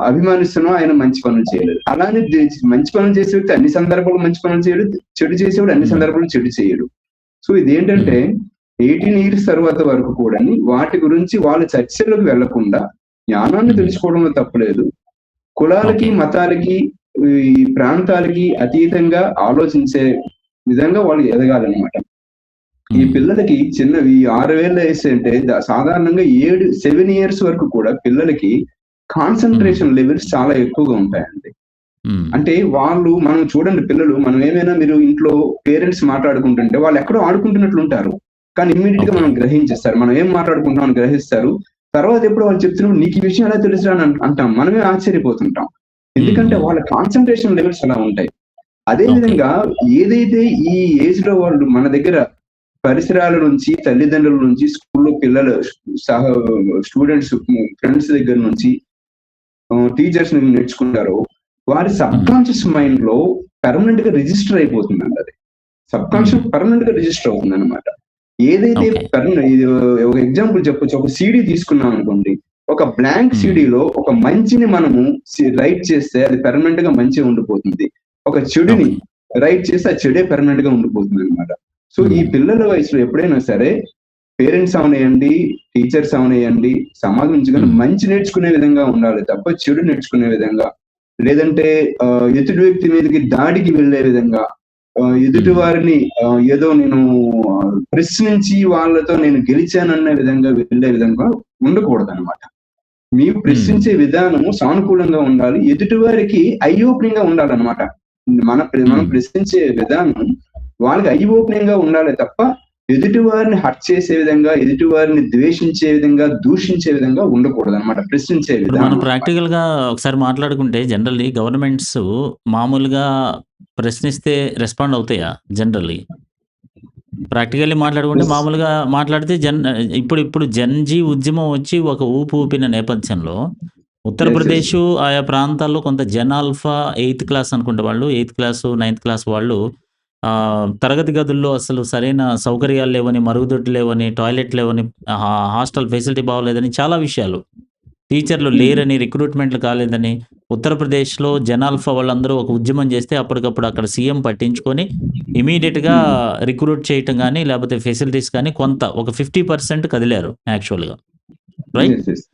అభిమానిస్తున్నానో ఆయన మంచి పనులు చేయలేదు. అలానే మంచి పనులు చేసే వ్యక్తి అన్ని సందర్భాల్లో మంచి పనులు చేయడు. చెడు చేసేవాడు అన్ని హ్మ్. సందర్భాల్లో చెడు చేయడు. సో ఇదేంటంటే హ్మ్. 18 ఇయర్స్ తర్వాత వరకు కూడాని వాటి గురించి వాళ్ళు చర్చలోకి వెళ్ళకుండా జ్ఞానాన్ని హ్మ్. తెలుసుకోవడంలో తప్పులేదు. కులాలకి, ఓకే. మతాలకి, ఈ ప్రాంతాలకి అతీతంగా ఆలోచించే విధంగా వాళ్ళు ఎదగాలన్నమాట. ఈ హ్మ్. పిల్లలకి చిన్నవి 6 ఏళ్ల వయస్సు అంటే సాధారణంగా 7 ఇయర్స్ వరకు కూడా పిల్లలకి హ్మ్. కాన్సంట్రేషన్ లెవెల్స్ చాలా ఎక్కువగా ఉంటాయండి. హ్మ్. అంటే మనం చూడండి పిల్లలు మనం ఏమైనా మీరు ఇంట్లో పేరెంట్స్ మాట్లాడుకుంటుంటే వాళ్ళు ఎక్కడో ఆడుకుంటున్నట్లుంటారు. కానీ ఇమ్మీడియేట్‌గా ఓకే. మనం గ్రహించేస్తారు. మనం ఏం మాట్లాడుకుంటున్నాం అని గ్రహిస్తారు. తర్వాత ఎప్పుడో వాళ్ళు చెప్తున్నప్పుడు నీకు ఈ విషయం ఎలా తెలుసురా అని అంటాం. మనమే ఆశ్చర్యపోతుంటాం. హ్మ్. ఎందుకంటే హ్మ్. వాళ్ళ కాన్సంట్రేషన్ లెవెల్స్ అలా ఉంటాయి. అదే ఓకే. విధంగా ఏదైతే ఈ ఏజ్‌లో వాళ్ళు మన దగ్గర పరిసరాల నుంచి, తల్లిదండ్రుల నుంచి, స్కూల్‌లో పిల్లలు సహ స్టూడెంట్స్ ఫ్రెండ్స్ దగ్గర నుంచి టీచర్స్ నుంచి నేర్చుకుంటారో, వారి హ్మ్. సబ్‌కాన్షియస్ మైండ్‌లో పర్మనెంట్‌గా రిజిస్టర్ అయిపోతుందండి అది. హ్మ్. సబ్‌కాన్షియస్ పర్మనెంట్‌గా రిజిస్టర్ అవుతుందన్నమాట. ఏదైతే ఓకే. ఇది ఒక ఎగ్జాంపుల్ చెప్పొచ్చు. ఒక సీడీ తీసుకున్నామనుకోండి. ఒక బ్లాంక్ హ్మ్. సీడీలో ఒక మంచిని మనము రైట్ చేస్తే అది పర్మనెంట్‌గా మంచిగా ఉండిపోతుంది. ఒక చెడుని ఓకే. రైట్ చేస్తే ఆ చెడే పర్మనెంట్‌గా ఉండిపోతుందన్నమాట. సో, ఈ హ్మ్. పిల్లల వయసులో ఎప్పుడైనా సరే పేరెంట్స్ అవనియండి, టీచర్స్ అవనియండి, సమాజం నుంచి గాని హ్మ్. మంచి నేర్చుకునే విధంగా ఉండాలి తప్ప చెడు నేర్చుకునే విధంగా, లేదంటే ఎదుటి వ్యక్తి మీదకి దాడికి వెళ్ళే విధంగా, ఎదుటి హ్మ్. వారిని ఏదో నేను ప్రశ్నించి వాళ్ళతో నేను గెలిచానన్న విధంగా వెళ్ళే విధంగా ఉండకూడదనమాట. మీరు హ్మ్. ప్రశ్నించే విధానము సానుకూలంగా ఉండాలి. ఎదుటి వారికి ఐ ఓపెనింగ్‌గా ఉండాలనమాట. మనం హ్మ్. ప్రశ్నించే విధానం వాళ్ళకి ఐ ఓపెనింగ్‌గా ఉండాలే తప్ప, ఎదుటి వారిని హర్ట్ చేసే విధంగా, ఎదుటి వారిని ద్వేషించే విధంగా, దూషించే విధంగా ఉండకూడదనమాట. ప్రశ్నించే ఇప్పుడు మనం విధానం అన్నమాట. ప్రాక్టికల్‌గా ఒకసారి మాట్లాడుకుంటే జనరల్లీ గవర్నమెంట్స్ మామూలుగా ప్రశ్నిస్తే రెస్పాండ్ అవుతాయా జనరల్లీ? ప్రాక్టికల్లీ మాట్లాడుకుంటే యెస్. మామూలుగా మాట్లాడితే ఇప్పుడు జెన్ జీ ఉద్యమం వచ్చి ఒక ఊపు ఊపిన నేపథ్యంలో యెస్. యెస్. ఉత్తరప్రదేశ్ ఆయా ప్రాంతాల్లో కొంత జెన్ ఆల్ఫా 8థ్ క్లాస్ అనుకుంటా వాళ్ళు 8థ్ క్లాసు, 9థ్ క్లాస్ వాళ్ళు తరగతి గదుల్లో అసలు సరైన సౌకర్యాలు లేవని, మరుగుదొడ్లు లేవని, టాయిలెట్ లేవని, హాస్టల్ ఫెసిలిటీ బాగోలేదని చాలా విషయాలు. టీచర్లు హ్మ్. లేరని, రిక్రూట్‌మెంట్‌లు కాలేదని, ఉత్తరప్రదేశ్‌లో జనాల్ఫా వాళ్ళందరూ ఒక ఉద్యమం చేస్తే అప్పటికప్పుడు అక్కడ సీఎం పట్టించుకొని ఇమ్మీడియేట్‌గా హ్మ్. రిక్రూట్ చేయటం గాని, లేపోతే ఫెసిలిటీస్ కానీ కొంత ఒక 50% కదిలారు యాక్చువల్‌గా. రైట్? యెస్. యెస్.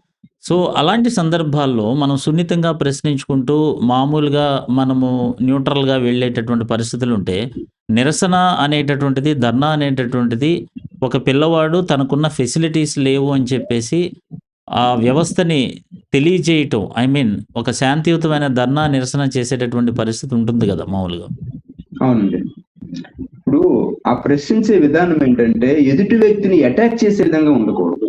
సో, అలాంటి సందర్భాల్లో మనం సున్నితంగా ప్రశ్నించుకుంటూ మామూలుగా మనము న్యూట్రల్‌గా వెళ్ళేటటువంటి పరిస్థితులుంటే, నిరసన అనేటటువంటిది, ధర్నా అనేటటువంటిది ఒక పిల్లవాడు తనకున్న ఫెసిలిటీస్ లేవు అని చెప్పేసి ఆ వ్యవస్థని తెలియజేయటం. ఐ మీన్ ఒక శాంతియుతమైన ధర్నా, నిరసన చేసేటటువంటి పరిస్థితి ఉంటుంది గదా! మామూలుగా. అవునండి. ఇప్పుడు ఆ ప్రశ్నించే విధానం ఏంటంటే, ఎదుటి వ్యక్తిని అటాక్ చేసే విధంగా ఉండకూడదు.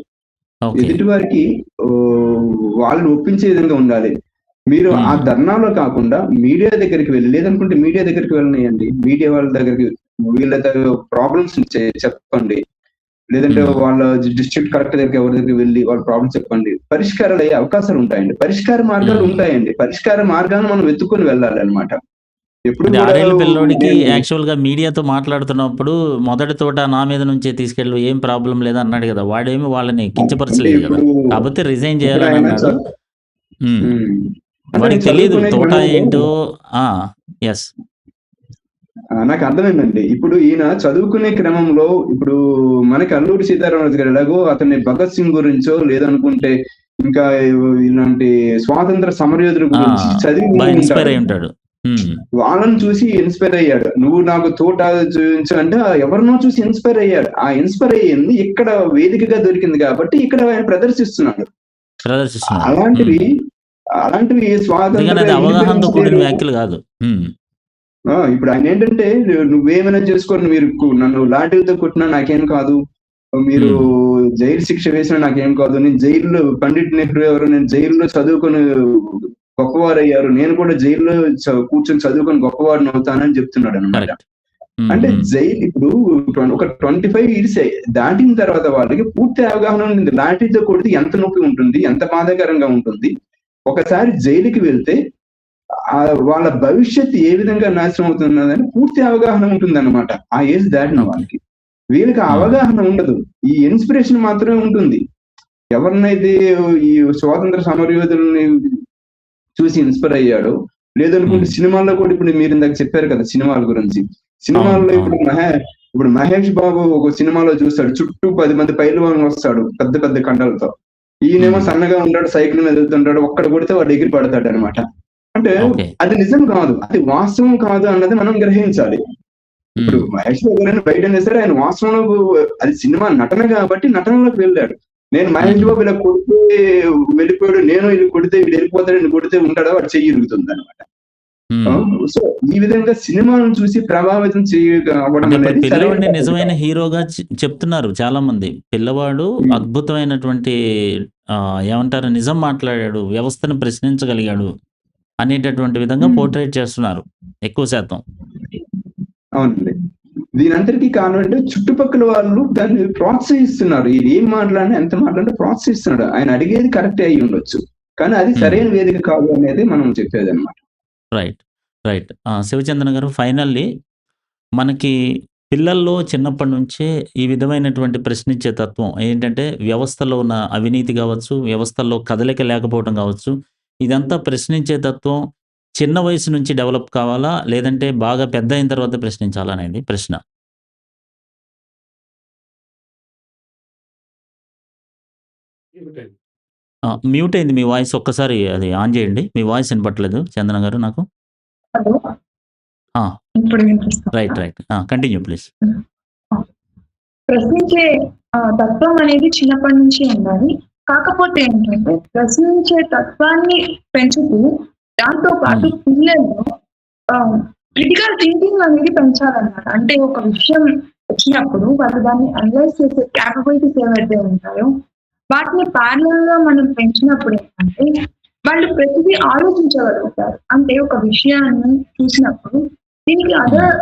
ఓకే. ఎదుటి వారికి ఆహ్, వాళ్ళని ఒప్పించే విధంగా ఉండాలి. మీరు ఆ హ్మ్. ధర్నాలో కాకుండా మీడియా దగ్గరికి వెళ్లి లేదనుకుంటే మీడియా దగ్గరికి వెళ్ళనియండి. మీడియా వాళ్ళ దగ్గరికి వీళ్ళ ప్రాబ్లమ్స్ చెప్పండి, లేదంటే వాళ్ళ డిస్ట్రిక్ట్ కలెక్టర్ దగ్గర ఎవరి దగ్గర వెళ్ళి వాళ్ళ ప్రాబ్లమ్స్ చెప్పండి, పరిష్కారాలు అయ్యే అవకాశాలు ఉంటాయండి. పరిష్కార మార్గాలు ఉంటాయండి. పరిష్కార మార్గాన్ని మనం వెతుక్కొని వెళ్ళాలి అనమాట. ఎప్పుడు ఇది కూడా 6 ఏళ్ల పిల్లోడికి నేను యాక్చువల్‌గా మీడియాతో మాట్లాడుతున్నప్పుడు మొదటి తోట నా మీద నుంచే తీసుకెళ్ళు, ఏం ప్రాబ్లమ్ లేదు అన్నాడు కదా! వాడేమి వాళ్ళని అంటే కించపరచలేదు కదా! ఇప్పుడు కాపోతే రిజైన్ ఇప్పుడు చేయాలని ఆయన అన్నాడు. హ్మ్. అంటే వాడికి నేను తెలీదు చదువుకునే తోట క్రమంలో ఏంటో. ఆ! యెస్. నాకు అర్థమైందండి. ఇప్పుడు ఈయన చదువుకునే క్రమంలో ఇప్పుడు మనకి అల్లూరి సీతారామరాజు గారు ఎలాగో అతన్ని భగత్ సింగ్ గురించో లేదనుకుంటే ఇంకా ఇలాంటి స్వాతంత్ర సమరయోధుల ఆ! గురించి చదివి బా విని ఇన్‌స్పైర్ ఉంటాడు. అయ్యి ఉంటాడు. హ్మ్. వాళ్ళని చూసి ఇన్స్పైర్ అయ్యాడు. నువ్వు నాకు తోట చూపించు అంటే ఎవరినో చూసి ఇన్స్పైర్ అయ్యాడు. ఆ ఇన్స్పైర్ అయ్యింది ఇక్కడ వేదికగా దొరికింది కాబట్టి ఇక్కడ ఆయన ప్రదర్శిస్తున్నాడు. ప్రదర్శిస్తున్నాడు. అలాంటివి అలాంటివి అందుకని స్వాతంత్ర అది అవగాహనతో ఇండిపెండెన్స్ కూడిన డేలో వ్యాఖ్యలు కాదు. హ్మ్. ఇప్పుడు ఆయన ఏంటంటే నువ్వేమైనా చేసుకోండి, మీరు నన్ను లాఠీలతో కొట్టినా నాకేం కాదు, మీరు హ్మ్. జైలు శిక్ష వేసినా నాకేం కాదు, నేను జైల్లో పండిట్ నెహ్రూ ఎవరు, నేను జైల్లో చదువుకొని గొప్పవారయ్యారు, నేను కూడా జైల్లో కూర్చొని చదువుకొని గొప్పవాడిని అవుతానని చెప్తున్నాడు అనమాట. కరెక్ట్. హ్మ్. అంటే హ్మ్. జైలు ఇప్పుడు ఒక 25 ఇయర్స్ దాటిన తర్వాత వాళ్ళకి పూర్తి అవగాహన ఉంది. లాఠీతో కొడితే ఎంత నొప్పి ఉంటుంది, ఎంత బాధాకరంగా ఉంటుంది. ఒకసారి జైలుకి వెళ్తే వాళ్ళ భవిష్యత్తు ఏ విధంగా నాశనం అవుతున్నదని పూర్తి అవగాహన ఉంటుందన్నమాట. ఆ ఏజ్ దాటిన ఓకే. వాళ్ళకి. వీళ్ళకి ఆ హ్మ్. అవగాహన ఉండదు. ఈ ఇన్స్పిరేషన్ మాత్రమే ఉంటుంది. ఎవరినైతే ఈ స్వాతంత్ర సమరయోధుల్ని చూసి ఇన్స్పైర్ అయ్యాడో, లేదనుకుంటే హ్మ్. సినిమాల్లో కూడా ఇప్పుడు మీరు ఇందాక చెప్పారు కదా సినిమాల గురించి. అవును. సినిమాల్లో అవును. ఇప్పుడు మహేష్ బాబు ఒక సినిమాలో చూస్తాడు. చుట్టూ 10 మంది పైల్వాన్లు వస్తాడు పెద్ద పెద్ద కండలతో. ఈయనేమో హ్మ్. సన్నగా ఉంటాడు, సైకిల్ మీద వెళ్తుంటాడు. ఒక్కడు కొడితే వాడు ఎగిరి పడతాడనమాట. అంటే ఓకే. అది నిజం కాదు. అది వాస్తవం కాదు అన్నది మనం గ్రహించాలి. ఇప్పుడు హ్మ్. మహేష్ బాబు గారని బయటనే సరే ఆయన వాస్తవంలో అది సినిమా నటన కాబట్టి నటనలోకి వెళ్ళాడు. నేను మహేష్ హ్మ్. బాబు ఇలా కొడితే వెళ్ళిపోయాడు. నేను ఈడు కొడితే వీడు వెళ్ళిపోతాడు, ఈడు కొడితే ఉంటాడా వాడి చెయ్యి ఇరుగుతుందనమాట. హ్మ్. సో ఈ విధంగా సినిమాలను చూసి ప్రభావితం అవ్వడం అంటే ఇప్పుడు అనేది సరైన పిల్లోడిని పద్ధతి నిజమైన కాదు. హీరోగా చెప్తున్నారు చాలామంది. పిల్లవాడు హ్మ్. అద్భుతమైనటువంటి ఏమంటారు నిజం మాట్లాడాడు, వ్యవస్థను ప్రశ్నించగలిగాడు అనేటటువంటి విధంగా హ్మ్. పోర్ట్రేట్ చేస్తున్నారు ఎక్కువ శాతం. అవునండి. దీనంతటికి కారణం అంటే చుట్టుపక్కల వాళ్ళు దాన్ని ప్రోత్సహిస్తున్నారు. ఈడు ఏం మాట్లాడినా, ఎంత మాట్లాడినా ప్రోత్సహిస్తున్నాడు. ఆయన అడిగేది కరెక్టే అయ్యి ఉండొచ్చు. కానీ అది హ్మ్. సరైన వేదిక కాదు అనేది మనం చెప్పేదన్నమాట. రైట్. రైట్. శివచంద్రన్ గారు ఫైనల్లీ మనకి పిల్లల్లో చిన్నప్పటి నుంచే ఈ విధమైనటువంటి ప్రశ్నించే తత్వం ఏంటంటే వ్యవస్థలో ఉన్న అవినీతి కావచ్చు, వ్యవస్థల్లో కదలిక లేకపోవడం కావచ్చు, ఇదంతా ప్రశ్నించే తత్వం చిన్న వయసు నుంచి డెవలప్ కావాలా? లేదంటే బాగా పెద్ద అయిన తర్వాత ప్రశ్నించాలా అనేది ప్రశ్న. మ్యూట్ అయింది మీ వాయిస్ ఒక్కసారి అది ఆన్ చేయండి. మీ వాయిస్ వినపట్లేదు చందన గారు నాకు. హలో! ఆ! ఇప్పుడు వినిపిస్తుందా? రైట్. రైట్. Continue please. ఆ! ప్రశ్నించే తత్వం అనేది చిన్నప్పటి నుంచి ఉండాలి. కాకపోతే ఏంటంటే, ప్రశ్నించే తత్వాన్ని పెంచుతూ, దాంతో పాటు హ్మ్. పిల్లల్లో క్రిటికల్ థింకింగ్ అనేది పెంచాలన్నమాట. అంటే ఒక విషయం వచ్చినప్పుడు వాళ్ళు దాన్ని అనలైజ్ చేసే కేపబిలిటీస్ ఏవైతే ఉంటాయో, వాటిని ప్యారలల్‌గా మనం పెంచినప్పుడు ఏంటంటే, వాళ్ళు ప్రతిదీ ఆలోచించగలుగుతారు. అంటే ఒక విషయాన్ని చూసినప్పుడు, దీనికి హ్మ్. అదర్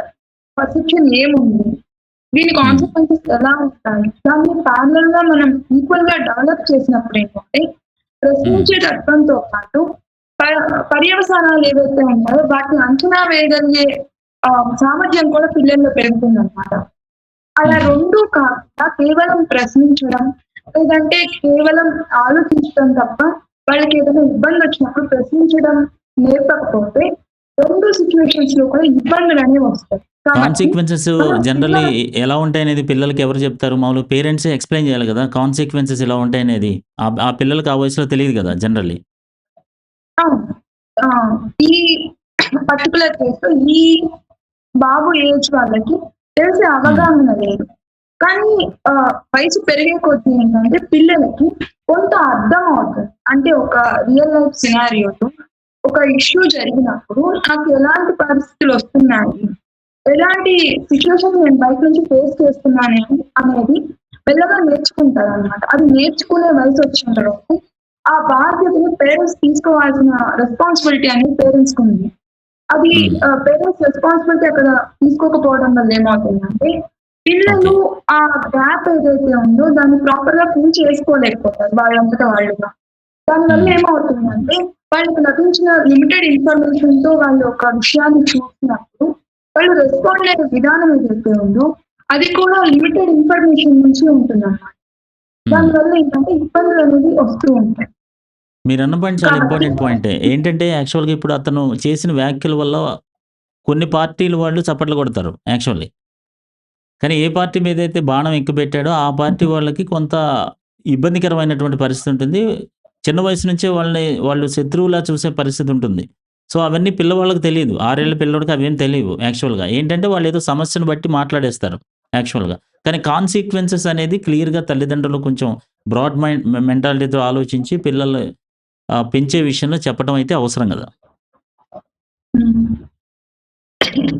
పర్సెప్షన్ ఏముంది? దీని హ్మ్. కాన్సిక్వెన్సెస్ ఎలా ఉంటాయి? దాన్ని ప్యారలల్‌గా మనం ఈక్వల్‌గా డెవలప్ చేసినప్పుడు ఏంటంటే, హ్మ్. ప్రశ్నించే తత్వంతో పాటు ప పర్యవసానాలు ఏవైతే ఉంటాయో వాటిని అంచనా వేయగలిగే సామర్థ్యం కూడా పిల్లల్లో పెరుగుతుందనమాట. అలా హుహు. 2 కాకుండా కేవలం ప్రశ్నించడం, లేదంటే కేవలం ఆలోచించడం తప్ప వాళ్ళకేదైనా ఇబ్బందొచ్చినప్పుడు ప్రశ్నించడం నేర్పకపోతే 2 సిట్యుయేషన్స్‌లో కూడా ఇబ్బందులనేవి వస్తాయి. కాబట్టి కాన్సిక్వెన్సెస్ మనం జనరల్లీ పిల్లలు ఎలా ఉంటాయనేది పిల్లలకి ఎవరు చెప్తారు? మామూలుగా పేరెంట్సే ఎక్స్‌ప్లెయిన్ చేయాలి గదా! కాన్సిక్వెన్సెస్ ఇలా ఉంటాయనేది. ఆ పిల్లలకి ఆ వయసులో తెలీదు గదా! జనరల్లీ. అవును. ఆ! ఈ పర్టిక్యులర్ కేస్‌లో ఈ బాబు ఏజ్ వాళ్ళకి తెలిసే హ్మ్. అవగాహన లేదు. కానీ వయసు పెరిగే కొద్దీ ఏంటంటే పిల్లలకి కొంత అర్థమవుతది. అంటే ఒక రియల్ లైఫ్ సినారియోలో ఒక ఇష్యూ జరిగినప్పుడు నాకు ఎలాంటి పరిస్థితులొస్తున్నాయి? ఎలాంటి సిట్యుయేషన్ నేను బయట నుంచి ఫేస్ చేస్తున్నాను అనేది మెల్లగా నేర్చుకుంటారనమాట. అది నేర్చుకునే వయసొచ్చిన తర్వాత ఆ బాధ్యతని పేరెంట్స్ తీసుకోవాల్సిన రెస్పాన్సిబిలిటీ అనేది పేరెంట్స్‌కుంది. అది హ్మ్. పేరెంట్స్ రెస్పాన్సిబిలిటీ అక్కడ తీసుకోకపోవడం వల్ల ఏమవుతుందంటే, పిల్లలు ఓకే. ఆ గ్యాప్ ఏదైతే ఉందో దాన్ని ప్రాపర్‌గా ఫిల్ చేసుకోలేకపోతారు వాళ్ళంతట వాళ్ళుగా. దానివల్ల హ్మ్. ఏమవుతుందంటే, వాళ్ళకి లభించిన లిమిటెడ్ ఇన్ఫర్మేషన్‌తో వాళ్ళు ఒక విషయాన్ని చూసినప్పుడు, వాళ్ళు రెస్పాండ్ అయ్యే విధానం ఏదైతే ఉందో, అది కూడా లిమిటెడ్ ఇన్ఫర్మేషన్ నుంచి ఉంటుందన్నమాట. హ్మ్. దానివల్ల ఏంటంటే ఇబ్బందులనేవి వస్తూ ఉంటాయి. మీరన్న పాయింట్ చాలా కాబట్టి ఇంపార్టెంట్ పాయింటే. ఏంటంటే యాక్చువల్‌గా ఇప్పుడు అతను చేసిన వ్యాఖ్యల వల్ల కొన్ని పార్టీల వాళ్ళు చప్పట్లు కొడతారు యాక్చువల్లీ. కానీ ఏ పార్టీ మీదైతే బాణం ఎక్కుపెట్టాడో ఆ పార్టీ వాళ్ళకి కొంత ఇబ్బందికరమైనటువంటి పరిస్థితి ఉంటుంది. చిన్న వయసు నుంచే వాళ్ళు శత్రువులా చూసే పరిస్థితి ఉంటుంది. సో, అవన్నీ పిల్లవాళ్ళకి తెలీదు. 6 ఏళ్ల పిల్లోడికి అవేం తెలీవు యాక్చువల్‌గా. ఏంటంటే వాళ్ళేదో సమస్యను బట్టి మాట్లాడేస్తారు యాక్చువల్‌గా. కానీ కాన్సిక్వెన్సెస్ అనేది క్లియర్‌గా తల్లిదండ్రులు కొంచెం బ్రాడ్ మెంటాలిటీతో ఆలోచించి పిల్లలు పెంచే విషయంలో చెప్పడం అయితే అవసరం గదా! హ్మ్.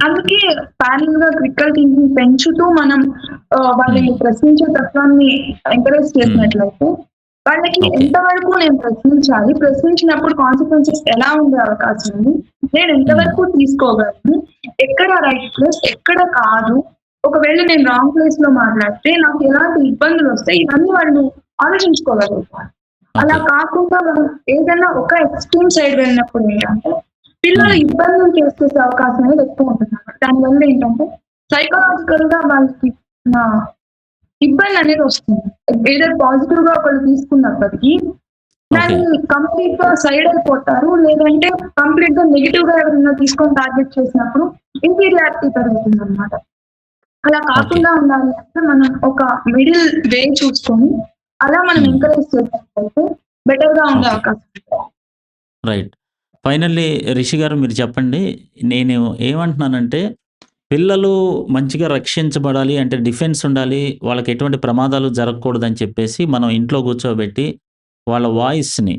అందుకే ప్యారలల్‌గా క్రిటికల్ థింకింగ్ పెంచుతూ మనం వాళ్ళని హ్మ్. ప్రశ్నించే తత్వాన్ని ఎంకరేజ్ హ్మ్. చేసినట్లయితే, వాళ్ళకి ఓకే. ఎంతవరకు నేను ప్రశ్నించాలి, ప్రశ్నించినప్పుడు కాన్సిక్వెన్సెస్ ఎలా ఉండే అవకాశం ఉంది, నేను హ్మ్. ఎంతవరకు తీసుకోగలను, ఎక్కడ రైట్ ప్లేస్, ఎక్కడ కాదు, ఒకవేళ నేను రాంగ్ ప్లేస్‌లో మాట్లాడితే నాకు ఎలాంటి ఇబ్బందులొస్తాయి, ఇవన్నీ వాళ్ళు ఆలోచించుకోగలుగుతారు. అలా ఓకే. కాకుండా మనం ఏదైనా ఒక ఎక్స్‌ట్రీమ్ సైడ్ వెళ్ళినప్పుడు ఏంటంటే, పిల్లలు హ్మ్. ఇబ్బందులు ఫేస్ చేసే అవకాశం అనేది ఎక్కువ ఉంటుందన్నమాట. దానివల్ల ఏంటంటే, సైకలాజికల్‌గా వాళ్ళకి ఆహ్, ఇబ్బందనేది వస్తుంది. ఎయిదర్ పాజిటివ్‌గా ఒకళ్ళు తీసుకున్నప్పటికీ, ఓకే. దాన్ని కంప్లీట్‌గా సైడ్ అయిపోతారు. లేదంటే కంప్లీట్‌గా నెగెటివ్‌గా ఎవరైనా తీసుకొని టార్గెట్ చేసినప్పుడు ఇన్ఫీరియారిటీ పెరుగుతుందన్నమాట. అలా ఓకే. కాకుండా ఉండాలి అంటే మనం ఒక మిడిల్ వే చూసుకొని, అలా మనం హ్మ్. ఎంకరేజ్ చేసినట్లయితే బెటర్‌గా ఉండే ఓకే. అవకాశం ఉంది. రైట్. ఫైనల్లీ రిషి గారు మీరు చెప్పండి. నేను ఏమంటున్నానంటే, పిల్లలు మంచిగా రక్షించబడాలి అంటే డిఫెన్స్ ఉండాలి. వాళ్ళకి ఎటువంటి ప్రమాదాలు జరగకూడదని చెప్పేసి మనం ఇంట్లో కూర్చోబెట్టి, వాళ్ళ వాయిస్‌ని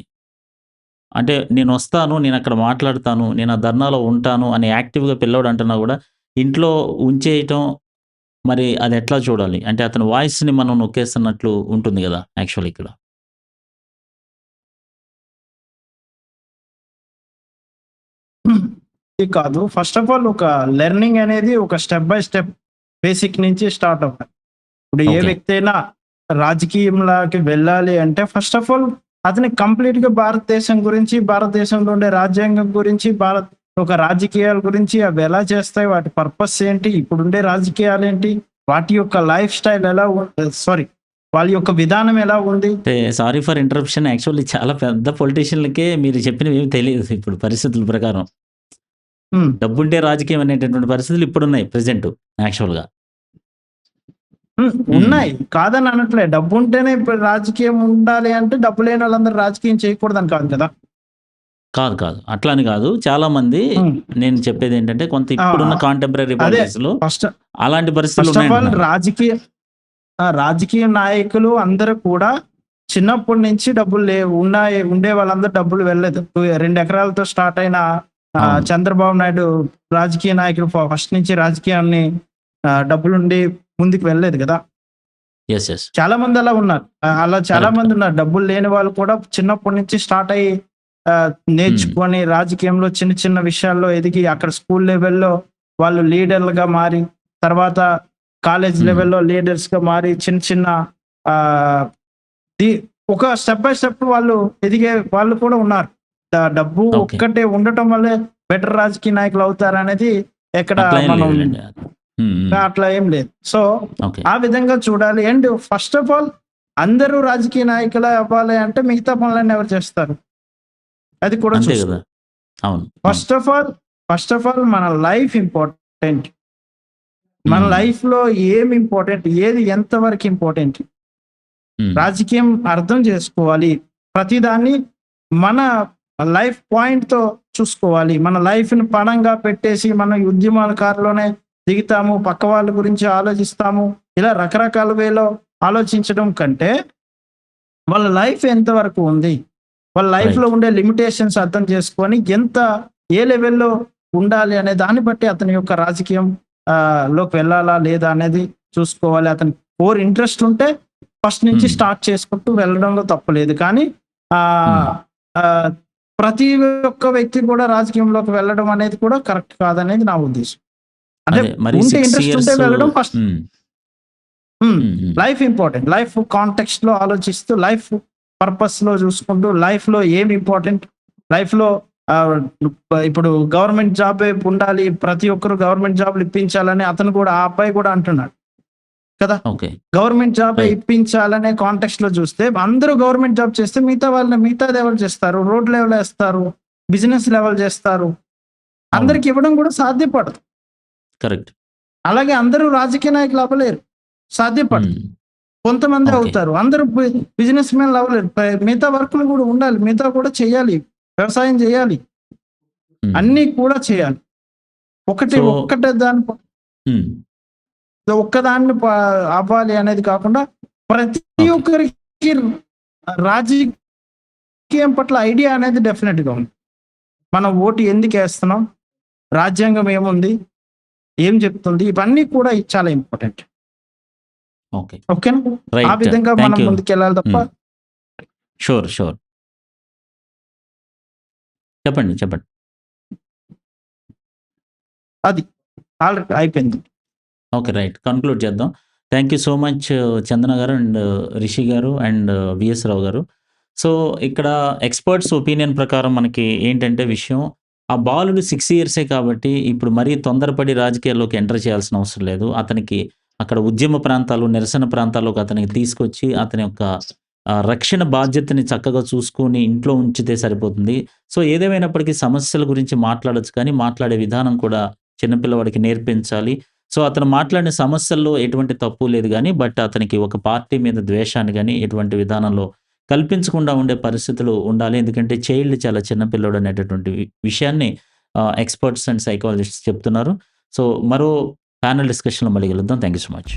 అంటే నేనొస్తాను, నేనక్కడ మాట్లాడతాను, నేను ఆ ధర్నాలో ఉంటాను అని యాక్టివ్‌గా పిల్లోడు అంటున్నా గూడా, ఇంట్లో ఉంచేయటం మరి అదెట్లా చూడాలి? అంటే అతని వాయిస్‌ని మనం నొక్కేస్తున్నట్లు ఉంటుంది గదా! యాక్చువల్లీ ఇక్కడ. ఇది కాదు. ఫస్ట్ ఆఫ్ ఆల్ ఒక లెర్నింగ్ అనేది ఒక స్టెప్ బై స్టెప్ బేసిక్ నుంచి స్టార్ట్ అవ్వాలి. ఇప్పుడు ఏ ఓకే. వ్యక్తి అయినా రాజకీయంలోకి వెళ్ళాలి అంటే ఫస్ట్ ఆఫ్ ఆల్ అతనికి కంప్లీట్‌గా భారతదేశం గురించి, భారతదేశంలో ఉండే రాజ్యాంగం గురించి, ఒక రాజకీయాల గురించి అవి ఎలా చేస్తాయి? వాటి పర్పస్ ఏంటి? ఇప్పుడుండే రాజకీయాలేంటి? వాటి యొక్క లైఫ్ స్టైల్ ఎలా సారీ వాళ్ళ యొక్క విధానం ఎలా ఉంది? అంటే సారీ ఫర్ ఇంటరప్షన్. యాక్చువల్లీ చాలా పెద్ద పొలిటీషియన్‌లకే మీరు చెప్పినవేమి తెలీదు ఇప్పుడు పరిస్థితుల ప్రకారం. హ్మ్. డబ్బుంటే రాజకీయం అనేటటువంటి పరిస్థితులు ఇప్పుడున్నాయి ప్రెజెంటు యాక్చువల్‌గా. హ్మ్. హ్మ్. ఉన్నాయి. కాదని అనట్లే. డబ్బుంటేనే ఇప్పుడు రాజకీయం ఉండాలి అంటే డబ్బు లేనోళ్ళందరూ రాజకీయం చేయకూడదని కాదు కదా! కాదు, కాదు. అట్లా అని కాదు. చాలామంది హ్మ్. నేను చెప్పేదేంటంటే కొంత ఆ! ఇప్పుడున్న కాంటెంపరరీ అదే పాలిటిక్స్‌లో ఫస్ట్ అలాంటి పరిస్థితులు ఫస్ట్ ఆఫ్ ఆల్ ఉన్నాయంటున్నాను. రాజకీయ నాయకులు అందరూ కూడా చిన్నప్పటి నుంచి డబ్బులు లేవు. ఉండే వాళ్ళందరూ డబ్బులు వెళ్ళలేదు. 2 ఎకరాలతో స్టార్ట్ అయిన అవును. చంద్రబాబు నాయుడు రాజకీయ నాయకులు ఫస్ట్ నుంచి రాజకీయాన్ని డబ్బులుండి ముందుకు వెళ్ళలేదు కదా! యెస్. యెస్. చాలా మంది అలా ఉన్నారు. అలా చాలా కరెక్ట్. మంది ఉన్నారు. డబ్బులు లేని వాళ్ళు కూడా చిన్నప్పటి నుంచి స్టార్ట్ అయ్యి హ్మ్. నేర్చుకొని రాజకీయంలో చిన్న చిన్న విషయాల్లో ఎదిగి అక్కడ స్కూల్ లెవెల్‌లో వాళ్ళు లీడర్‌లుగా మారి, తర్వాత కాలేజ్ హ్మ్. లెవెల్‌లో లీడర్స్‌గా మారి చిన్న చిన్న ఆహ్, ది ఒక స్టెప్ బై స్టెప్ వాళ్ళు ఎదిగే వాళ్ళు కూడా ఉన్నారు. డబ్బు ఓకే. ఒక్కటే ఉండటం వల్లే బెటర్ రాజకీయ నాయకులు అవుతారనేది ఎక్కడ అట్లా ఏం మనం లేదులెండి. హ్మ్. హ్మ్. అట్లా ఏం లేదు. So, okay. ఆ విధంగా చూడాలి. అండ్ ఫస్ట్ ఆఫ్ ఆల్ అందరూ రాజకీయ నాయకులే అవ్వాలి అంటే మిగతా పనులన్నీ ఎవరు చేస్తారు? అది కూడా అంతే గదా! చూసుకోవాలి. అవును. అవును. First of all, first of all మన లైఫ్ ఇంపార్టెంట్. మన హ్మ్. లైఫ్‌లో ఏమి ఇంపార్టెంట్? ఏది ఎంత వరకు ఇంపార్టెంట్? హ్మ్. రాజకీయం అర్థం చేసుకోవాలి. ప్రతిదాన్ని మన లైఫ్ పాయింట్‌తో చూసుకోవాలి. మన లైఫ్‌ని పణంగా పెట్టేసి మన ఉద్యమాల కారులోనే దిగుతాము. పక్క వాళ్ళ గురించి ఆలోచిస్తాము. ఇలా రకరకాల వేలో ఆలోచించడం కంటే, వాళ్ళ లైఫ్ ఎంత వరకు ఉంది? వాళ్ళ లైఫ్‌లో రైట్. ఉండే లిమిటేషన్స్ అర్థం చేసుకొని ఏ లెవెల్‌లో ఉండాలి అనే దాన్ని బట్టి అతని యొక్క రాజకీయం లోకి వెళ్ళాలా? లేదా? అనేది చూసుకోవాలి. అతనికి కోర్ ఇంట్రెస్ట్ ఉంటే ఫస్ట్ నుంచి హ్మ్. స్టార్ట్ చేసుకుంటూ వెళ్ళడంలో తప్పు లేదు. కానీ ఆహ్, హ్మ్. ఆహ్, ప్రతి ఒక్క వ్యక్తి కూడా రాజకీయంలోకి వెళ్ళడం అనేది కూడా కరెక్ట్ కాదనేది నా ఉద్దేశం. అంటే అదే మరి ఉంటే 6 ఇంట్రెస్ట్ ఉంటే ఇయర్స్ వెళ్ళడం ఫస్ట్. హ్మ్. హ్మ్. హ్మ్. Life important. లైఫ్ కాంటెక్స్ట్ లో ఆలోచిస్తూ, లైఫ్ పర్పస్ లో చూసుకుంటూ, లైఫ్ లో ఏం ఇంపార్టెంట్, లైఫ్ లో ఇప్పుడు గవర్నమెంట్ జాబ్ ఉండాలి, ప్రతి ఒక్కరు గవర్నమెంట్ జాబ్లు ఇప్పించాలని అతను కూడా, ఆ అబ్బాయి కూడా అంటున్నాడు కదా. ఓకే. Government job right. ఇప్పించాలనే కాంటెక్స్ట్ లో చూస్తే అందరూ గవర్నమెంట్ జాబ్ చేస్తే మిగతాది ఎవరు చేస్తారు? రోడ్ లెవెల్ వేస్తారు, బిజినెస్ లెవెల్ చేస్తారు. అవును. అందరికి ఇవ్వడం కూడా సాధ్యపడదు. కరెక్ట్. అలాగే అందరూ రాజకీయ నాయకులు అవ్వలేరు, సాధ్యపడదు. హ్మ్. కొంతమంది ఓకే. అవుతారు, అందరూ బిజినెస్ మ్యాన్ అవ్వలేరు. మిగతా వర్కులు కూడా ఉండాలి, మిగతా కూడా చేయాలి, వ్యవసాయం చేయాలి, హ్మ్. అన్నీ కూడా చేయాలి. సో ఒక్కటే దాని హ్మ్. ఒక్కదాన్ని అవ్వాలి అనేది కాకుండా ప్రతి ఓకే. ఒక్కరికి రాజకీయం పట్ల ఐడియా అనేది డెఫినెట్ గా ఉంది. మనం ఓటు ఎందుకు వేస్తున్నాం, రాజ్యాంగం ఏముంది, ఏం చెప్తుంది, ఇవన్నీ కూడా చాలా ఇంపార్టెంట్. ఓకే. ఓకేనా? ఆ రైట్. విధంగా థ్యాంక్ మనం యూ. ముందుకెళ్ళాలి తప్ప హ్మ్. షూర్. చెప్పండి. అది ఆల్రెడీ అయిపోయింది. ఓకే. రైట్. కన్క్లూడ్ చేద్దాం. థ్యాంక్ యూ సో మచ్ చందన గారు అండ్ రిషి గారు అండ్ విఎస్ రావు గారు. సో ఇక్కడ ఎక్స్పర్ట్స్ ఒపీనియన్ ప్రకారం మనకి ఏంటంటే విషయం, ఆ బాలుడు 6 ఇయర్సే కాబట్టి ఇప్పుడు మరీ తొందరపడి రాజకీయాల్లోకి ఎంటర్ చేయాల్సిన అవసరం లేదు. అతనికి అక్కడ ఉద్యమ ప్రాంతాలు, నిరసన ప్రాంతాల్లోకి అతనికి తీసుకొచ్చి అతని యొక్క రక్షణ బాధ్యతని చక్కగా చూసుకొని ఇంట్లో ఉంచితే సరిపోతుంది. సో ఏదేమైనప్పటికీ సమస్యల గురించి మాట్లాడొచ్చు కానీ మాట్లాడే విధానం కూడా చిన్నపిల్లవాడికి నేర్పించాలి. సో అతను మాట్లాడిన సమస్యల్లో ఎటువంటి తప్పు లేదు గానీ, బట్ అతనికి ఒక పార్టీ మీద ద్వేషాన్ని గానీ, ఎటువంటి విధానంలో కల్పించకుండా ఉండే పరిస్థితులు ఉండాలి. ఎందుకంటే చైల్డ్ చాలా చిన్న పిల్లోడు అనేటటువంటి విషయాన్ని ఎక్స్‌పర్ట్స్ అండ్ సైకాలజిస్ట్స్ చెప్తున్నారు. సో మరో ప్యానెల్ డిస్కషన్‌లో మళ్ళీ కలుద్దాం. Thank you so much.